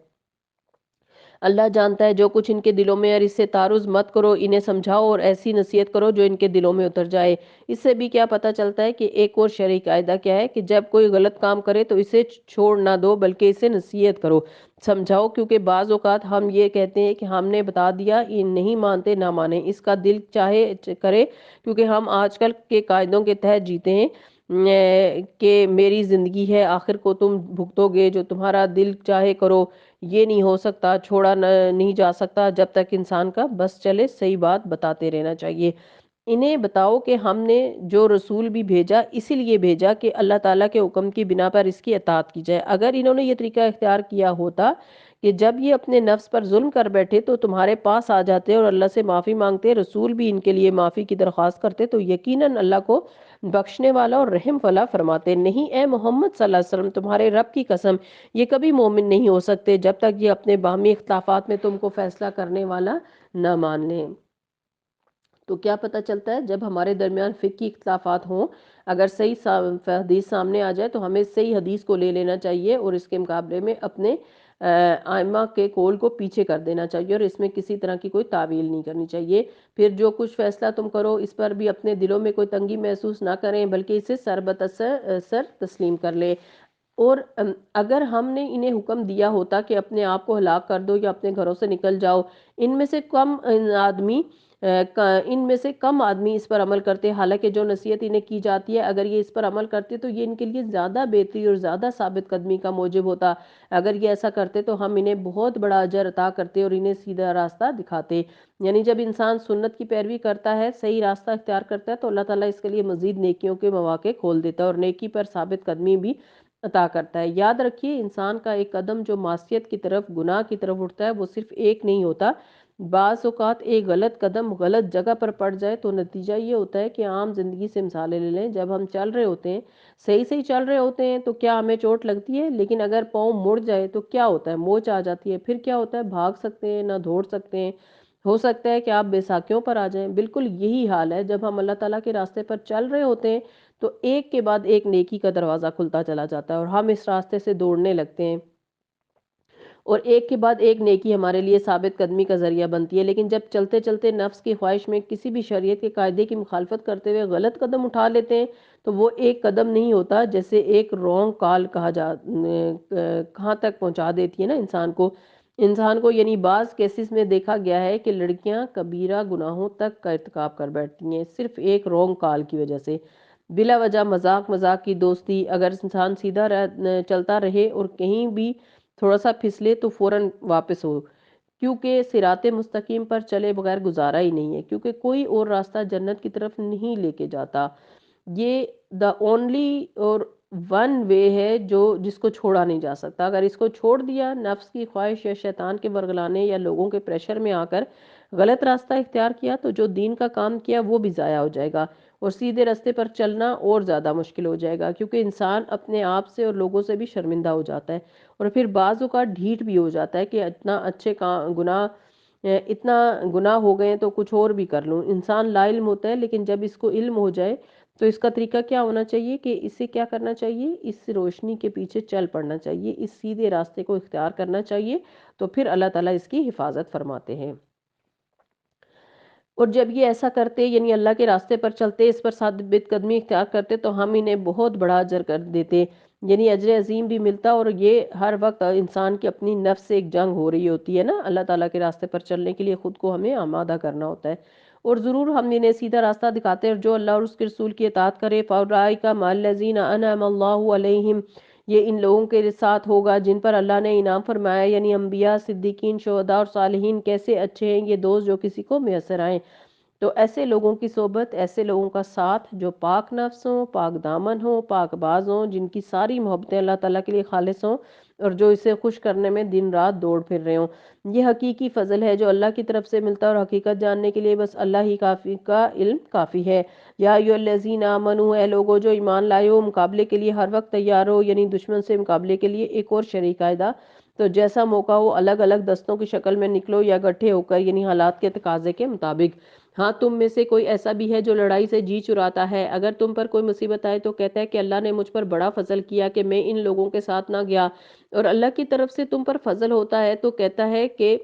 اللہ جانتا ہے جو کچھ ان کے دلوں میں، اور اس سے تعرض مت کرو، انہیں سمجھاؤ اور ایسی نصیحت کرو جو ان کے دلوں میں اتر جائے۔ اس سے بھی کیا پتہ چلتا ہے کہ ایک اور شرعی قاعدہ کیا ہے کہ جب کوئی غلط کام کرے تو اسے چھوڑ نہ دو بلکہ اسے نصیحت کرو، سمجھاؤ، کیونکہ بعض اوقات ہم یہ کہتے ہیں کہ ہم نے بتا دیا، یہ نہیں مانتے، نہ مانیں، اس کا دل چاہے کرے، کیونکہ ہم آج کل کے قاعدوں کے تحت جیتے ہیں کہ میری زندگی ہے، آخر کو تم بھگتو گے، جو تمہارا دل چاہے کرو، یہ نہیں ہو سکتا، چھوڑا نہیں جا سکتا، جب تک انسان کا بس چلے، صحیح بات بتاتے رہنا چاہیے۔ انہیں بتاؤ کہ ہم نے جو رسول بھی بھیجا اسی لیے بھیجا کہ اللہ تعالیٰ کے حکم کی بنا پر اس کی اطاعت کی جائے۔ اگر انہوں نے یہ طریقہ اختیار کیا ہوتا کہ جب یہ اپنے نفس پر ظلم کر بیٹھے تو تمہارے پاس آ جاتے اور اللہ سے معافی مانگتے، رسول بھی ان کے لیے معافی کی درخواست کرتے، تو یقیناً اللہ کو بخشنے والا اور رحم والا فرماتے۔ نہیں اے محمد صلی اللہ علیہ وسلم، تمہارے رب کی قسم، یہ کبھی مومن نہیں ہو سکتے جب تک یہ اپنے باہمی اختلافات میں تم کو فیصلہ کرنے والا نہ مان لیں۔ تو کیا پتہ چلتا ہے جب ہمارے درمیان فقہی اختلافات ہوں، اگر صحیح حدیث سامنے آ جائے تو ہمیں صحیح حدیث کو لے لینا چاہیے اور اس کے مقابلے میں اپنے ائمہ کے قول کو پیچھے کر دینا چاہیے، اور اس میں کسی طرح کی کوئی تعویل نہیں کرنی چاہیے۔ پھر جو کچھ فیصلہ تم کرو اس پر بھی اپنے دلوں میں کوئی تنگی محسوس نہ کریں بلکہ اسے سر تسلیم کر لیں۔ اور اگر ہم نے انہیں حکم دیا ہوتا کہ اپنے آپ کو ہلاک کر دو یا اپنے گھروں سے نکل جاؤ، ان میں سے کم آدمی ان میں سے کم آدمی اس پر عمل کرتے، حالانکہ جو نصیحت انہیں کی جاتی ہے اگر یہ اس پر عمل کرتے تو یہ ان کے لیے زیادہ بہتری اور زیادہ ثابت قدمی کا موجب ہوتا۔ اگر یہ ایسا کرتے تو ہم انہیں بہت بڑا اجر عطا کرتے اور انہیں سیدھا راستہ دکھاتے۔ یعنی جب انسان سنت کی پیروی کرتا ہے، صحیح راستہ اختیار کرتا ہے، تو اللہ تعالیٰ اس کے لیے مزید نیکیوں کے مواقع کھول دیتا ہے اور نیکی پر ثابت قدمی بھی عطا کرتا ہے۔ یاد رکھیے، انسان کا ایک قدم جو معصیت کی طرف، گناہ کی طرف اٹھتا ہے، وہ صرف ایک نہیں ہوتا۔ بعض اوقات ایک غلط قدم غلط جگہ پر پڑ جائے تو نتیجہ یہ ہوتا ہے کہ عام زندگی سے مثالیں لے لیں، جب ہم چل رہے ہوتے ہیں، صحیح صحیح چل رہے ہوتے ہیں تو کیا ہمیں چوٹ لگتی ہے؟ لیکن اگر پاؤں مڑ جائے تو کیا ہوتا ہے؟ موچ آ جاتی ہے۔ پھر کیا ہوتا ہے؟ بھاگ سکتے ہیں نہ دوڑ سکتے ہیں، ہو سکتا ہے کہ آپ بے ساکھیوں پر آ جائیں۔ بالکل یہی حال ہے جب ہم اللہ تعالیٰ کے راستے پر چل رہے ہوتے ہیں تو ایک کے بعد ایک نیکی کا دروازہ کھلتا چلا جاتا ہے اور ہم اس راستے سے دوڑنے لگتے ہیں اور ایک کے بعد ایک نیکی ہمارے لیے ثابت قدمی کا ذریعہ بنتی ہے۔ لیکن جب چلتے چلتے نفس کی خواہش میں کسی بھی شریعت کے قاعدے کی مخالفت کرتے ہوئے غلط قدم اٹھا لیتے ہیں تو وہ ایک قدم نہیں ہوتا، جیسے ایک رونگ کال کہاں تک پہنچا دیتی ہے نا انسان کو یعنی بعض کیسز میں دیکھا گیا ہے کہ لڑکیاں کبیرہ گناہوں تک کا ارتکاب کر بیٹھتی ہیں صرف ایک رونگ کال کی وجہ سے۔ بلا وجہ مذاق مذاق کی دوستی، اگر انسان سیدھا چلتا رہے اور کہیں بھی تھوڑا سا پھسلے تو فوراً واپس ہو، کیونکہ صراط مستقیم پر چلے بغیر گزارا ہی نہیں ہے، کیونکہ کوئی اور راستہ جنت کی طرف نہیں لے کے جاتا۔ یہ دا اونلی اور ون وے ہے جس کو چھوڑا نہیں جا سکتا۔ اگر اس کو چھوڑ دیا، نفس کی خواہش یا شیطان کے ورگلانے یا لوگوں کے پریشر میں آ کر غلط راستہ اختیار کیا تو جو دین کا کام کیا وہ بھی ضائع ہو جائے گا اور سیدھے راستے پر چلنا اور زیادہ مشکل ہو جائے گا، کیونکہ انسان اپنے آپ سے اور لوگوں سے بھی شرمندہ ہو جاتا ہے اور پھر بعض اوقات ڈھیٹ بھی ہو جاتا ہے کہ اتنا گناہ ہو گئے ہیں تو کچھ اور بھی کر لوں۔ انسان لا علم ہوتا ہے، لیکن جب اس کو علم ہو جائے تو اس کا طریقہ کیا ہونا چاہیے کہ اسے کیا کرنا چاہیے؟ اس روشنی کے پیچھے چل پڑنا چاہیے، اس سیدھے راستے کو اختیار کرنا چاہیے، تو پھر اللہ تعالیٰ اس کی حفاظت فرماتے ہیں۔ اور جب یہ ایسا کرتے یعنی اللہ کے راستے پر چلتے، اس پر ثابت قدمی اختیار کرتے تو ہم انہیں بہت بڑا اجر کر دیتے، یعنی اجر عظیم بھی ملتا۔ اور یہ ہر وقت انسان کی اپنی نفس سے ایک جنگ ہو رہی ہوتی ہے نا، اللہ تعالیٰ کے راستے پر چلنے کے لیے خود کو ہمیں آمادہ کرنا ہوتا ہے اور ضرور ہم انہیں سیدھا راستہ دکھاتے ہیں۔ اور جو اللہ اور اس کے رسول کی اطاعت کرے فَأُولَٰئِکَ مَعَ الَّذِينَ أَنْعَمَ اللَّهُ عَلَيْهِمْ، یہ ان لوگوں کے ساتھ ہوگا جن پر اللہ نے انعام فرمایا، یعنی انبیاء، صدیقین، شہداء اور صالحین۔ کیسے اچھے ہیں یہ دوست جو کسی کو میسر آئیں۔ تو ایسے لوگوں کی صحبت، ایسے لوگوں کا ساتھ جو پاک نفس ہوں، پاک دامن ہوں، پاک باز ہوں، جن کی ساری محبتیں اللہ تعالیٰ کے لیے خالص ہوں اور جو اسے خوش کرنے میں دن رات دوڑ پھر رہے ہوں، یہ حقیقی فضل ہے جو اللہ کی طرف سے ملتا ہے اور حقیقت جاننے کے لیے بس اللہ ہی کافی کا علم کافی ہے۔ یا ایھا الذین آمنوا، اے لوگو جو ایمان لائے ہو، مقابلے کے لیے ہر وقت تیار ہو، یعنی دشمن سے مقابلے کے لیے ایک اور شریک عائدہ، تو جیسا موقع ہو الگ الگ دستوں کی شکل میں نکلو یا گٹھے ہو کر، یعنی حالات کے تقاضے کے مطابق۔ ہاں، تم میں سے کوئی ایسا بھی ہے جو لڑائی سے جی چراتا ہے، اگر تم پر کوئی مصیبت آئے تو کہتا ہے کہ اللہ نے مجھ پر بڑا فضل کیا کہ میں ان لوگوں کے ساتھ نہ گیا، اور اللہ کی طرف سے تم پر فضل ہوتا ہے تو کہتا ہے کہ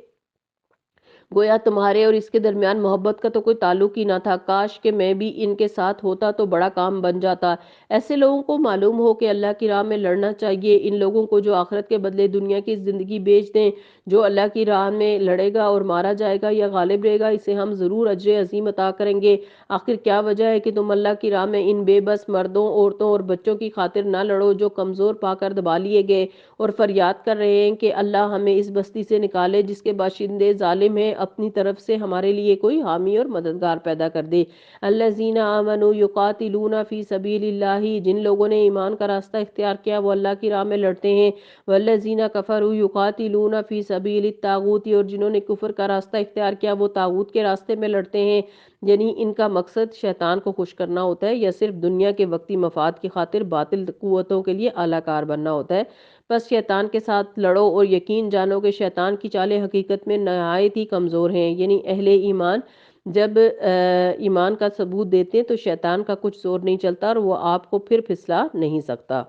گویا تمہارے اور اس کے درمیان محبت کا تو کوئی تعلق ہی نہ تھا، کاش کہ میں بھی ان کے ساتھ ہوتا تو بڑا کام بن جاتا۔ ایسے لوگوں کو معلوم ہو کہ اللہ کی راہ میں لڑنا چاہیے۔ ان لوگوں کو جو آخرت کے بدلے دنیا کی زندگی بیچ دیں، جو اللہ کی راہ میں لڑے گا اور مارا جائے گا یا غالب رہے گا، اسے ہم ضرور اجر عظیم عطا کریں گے۔ آخر کیا وجہ ہے کہ تم اللہ کی راہ میں ان بے بس مردوں، عورتوں اور بچوں کی خاطر نہ لڑو جو کمزور پا کر دبا لیے گئے اور فریاد کر رہے ہیں کہ اللہ ہمیں اس بستی سے نکالے جس کے باشندے ظالم ہیں، اپنی طرف سے ہمارے لیے کوئی حامی اور مددگار پیدا کر دے۔ الذین آمنوا یقاتلون فی سبیل اللہ، جن لوگوں نے ایمان کا راستہ اختیار کیا وہ اللہ کی راہ میں لڑتے ہیں۔ والذین کفروا یقاتلون فی سبیل الطاغوت، اور جنہوں نے کفر کا راستہ اختیار کیا وہ طاغوت کے راستے میں لڑتے ہیں، یعنی ان کا مقصد شیطان کو خوش کرنا ہوتا ہے یا صرف دنیا کے وقتی مفاد کی خاطر باطل قوتوں کے لیے اعلی کار بننا ہوتا ہے۔ بس شیطان کے ساتھ لڑو اور یقین جانو کہ شیطان کی چالیں حقیقت میں نہایت ہی کمزور ہیں، یعنی اہل ایمان جب ایمان کا ثبوت دیتے ہیں تو شیطان کا کچھ زور نہیں چلتا اور وہ آپ کو پھر پھسلا نہیں سکتا۔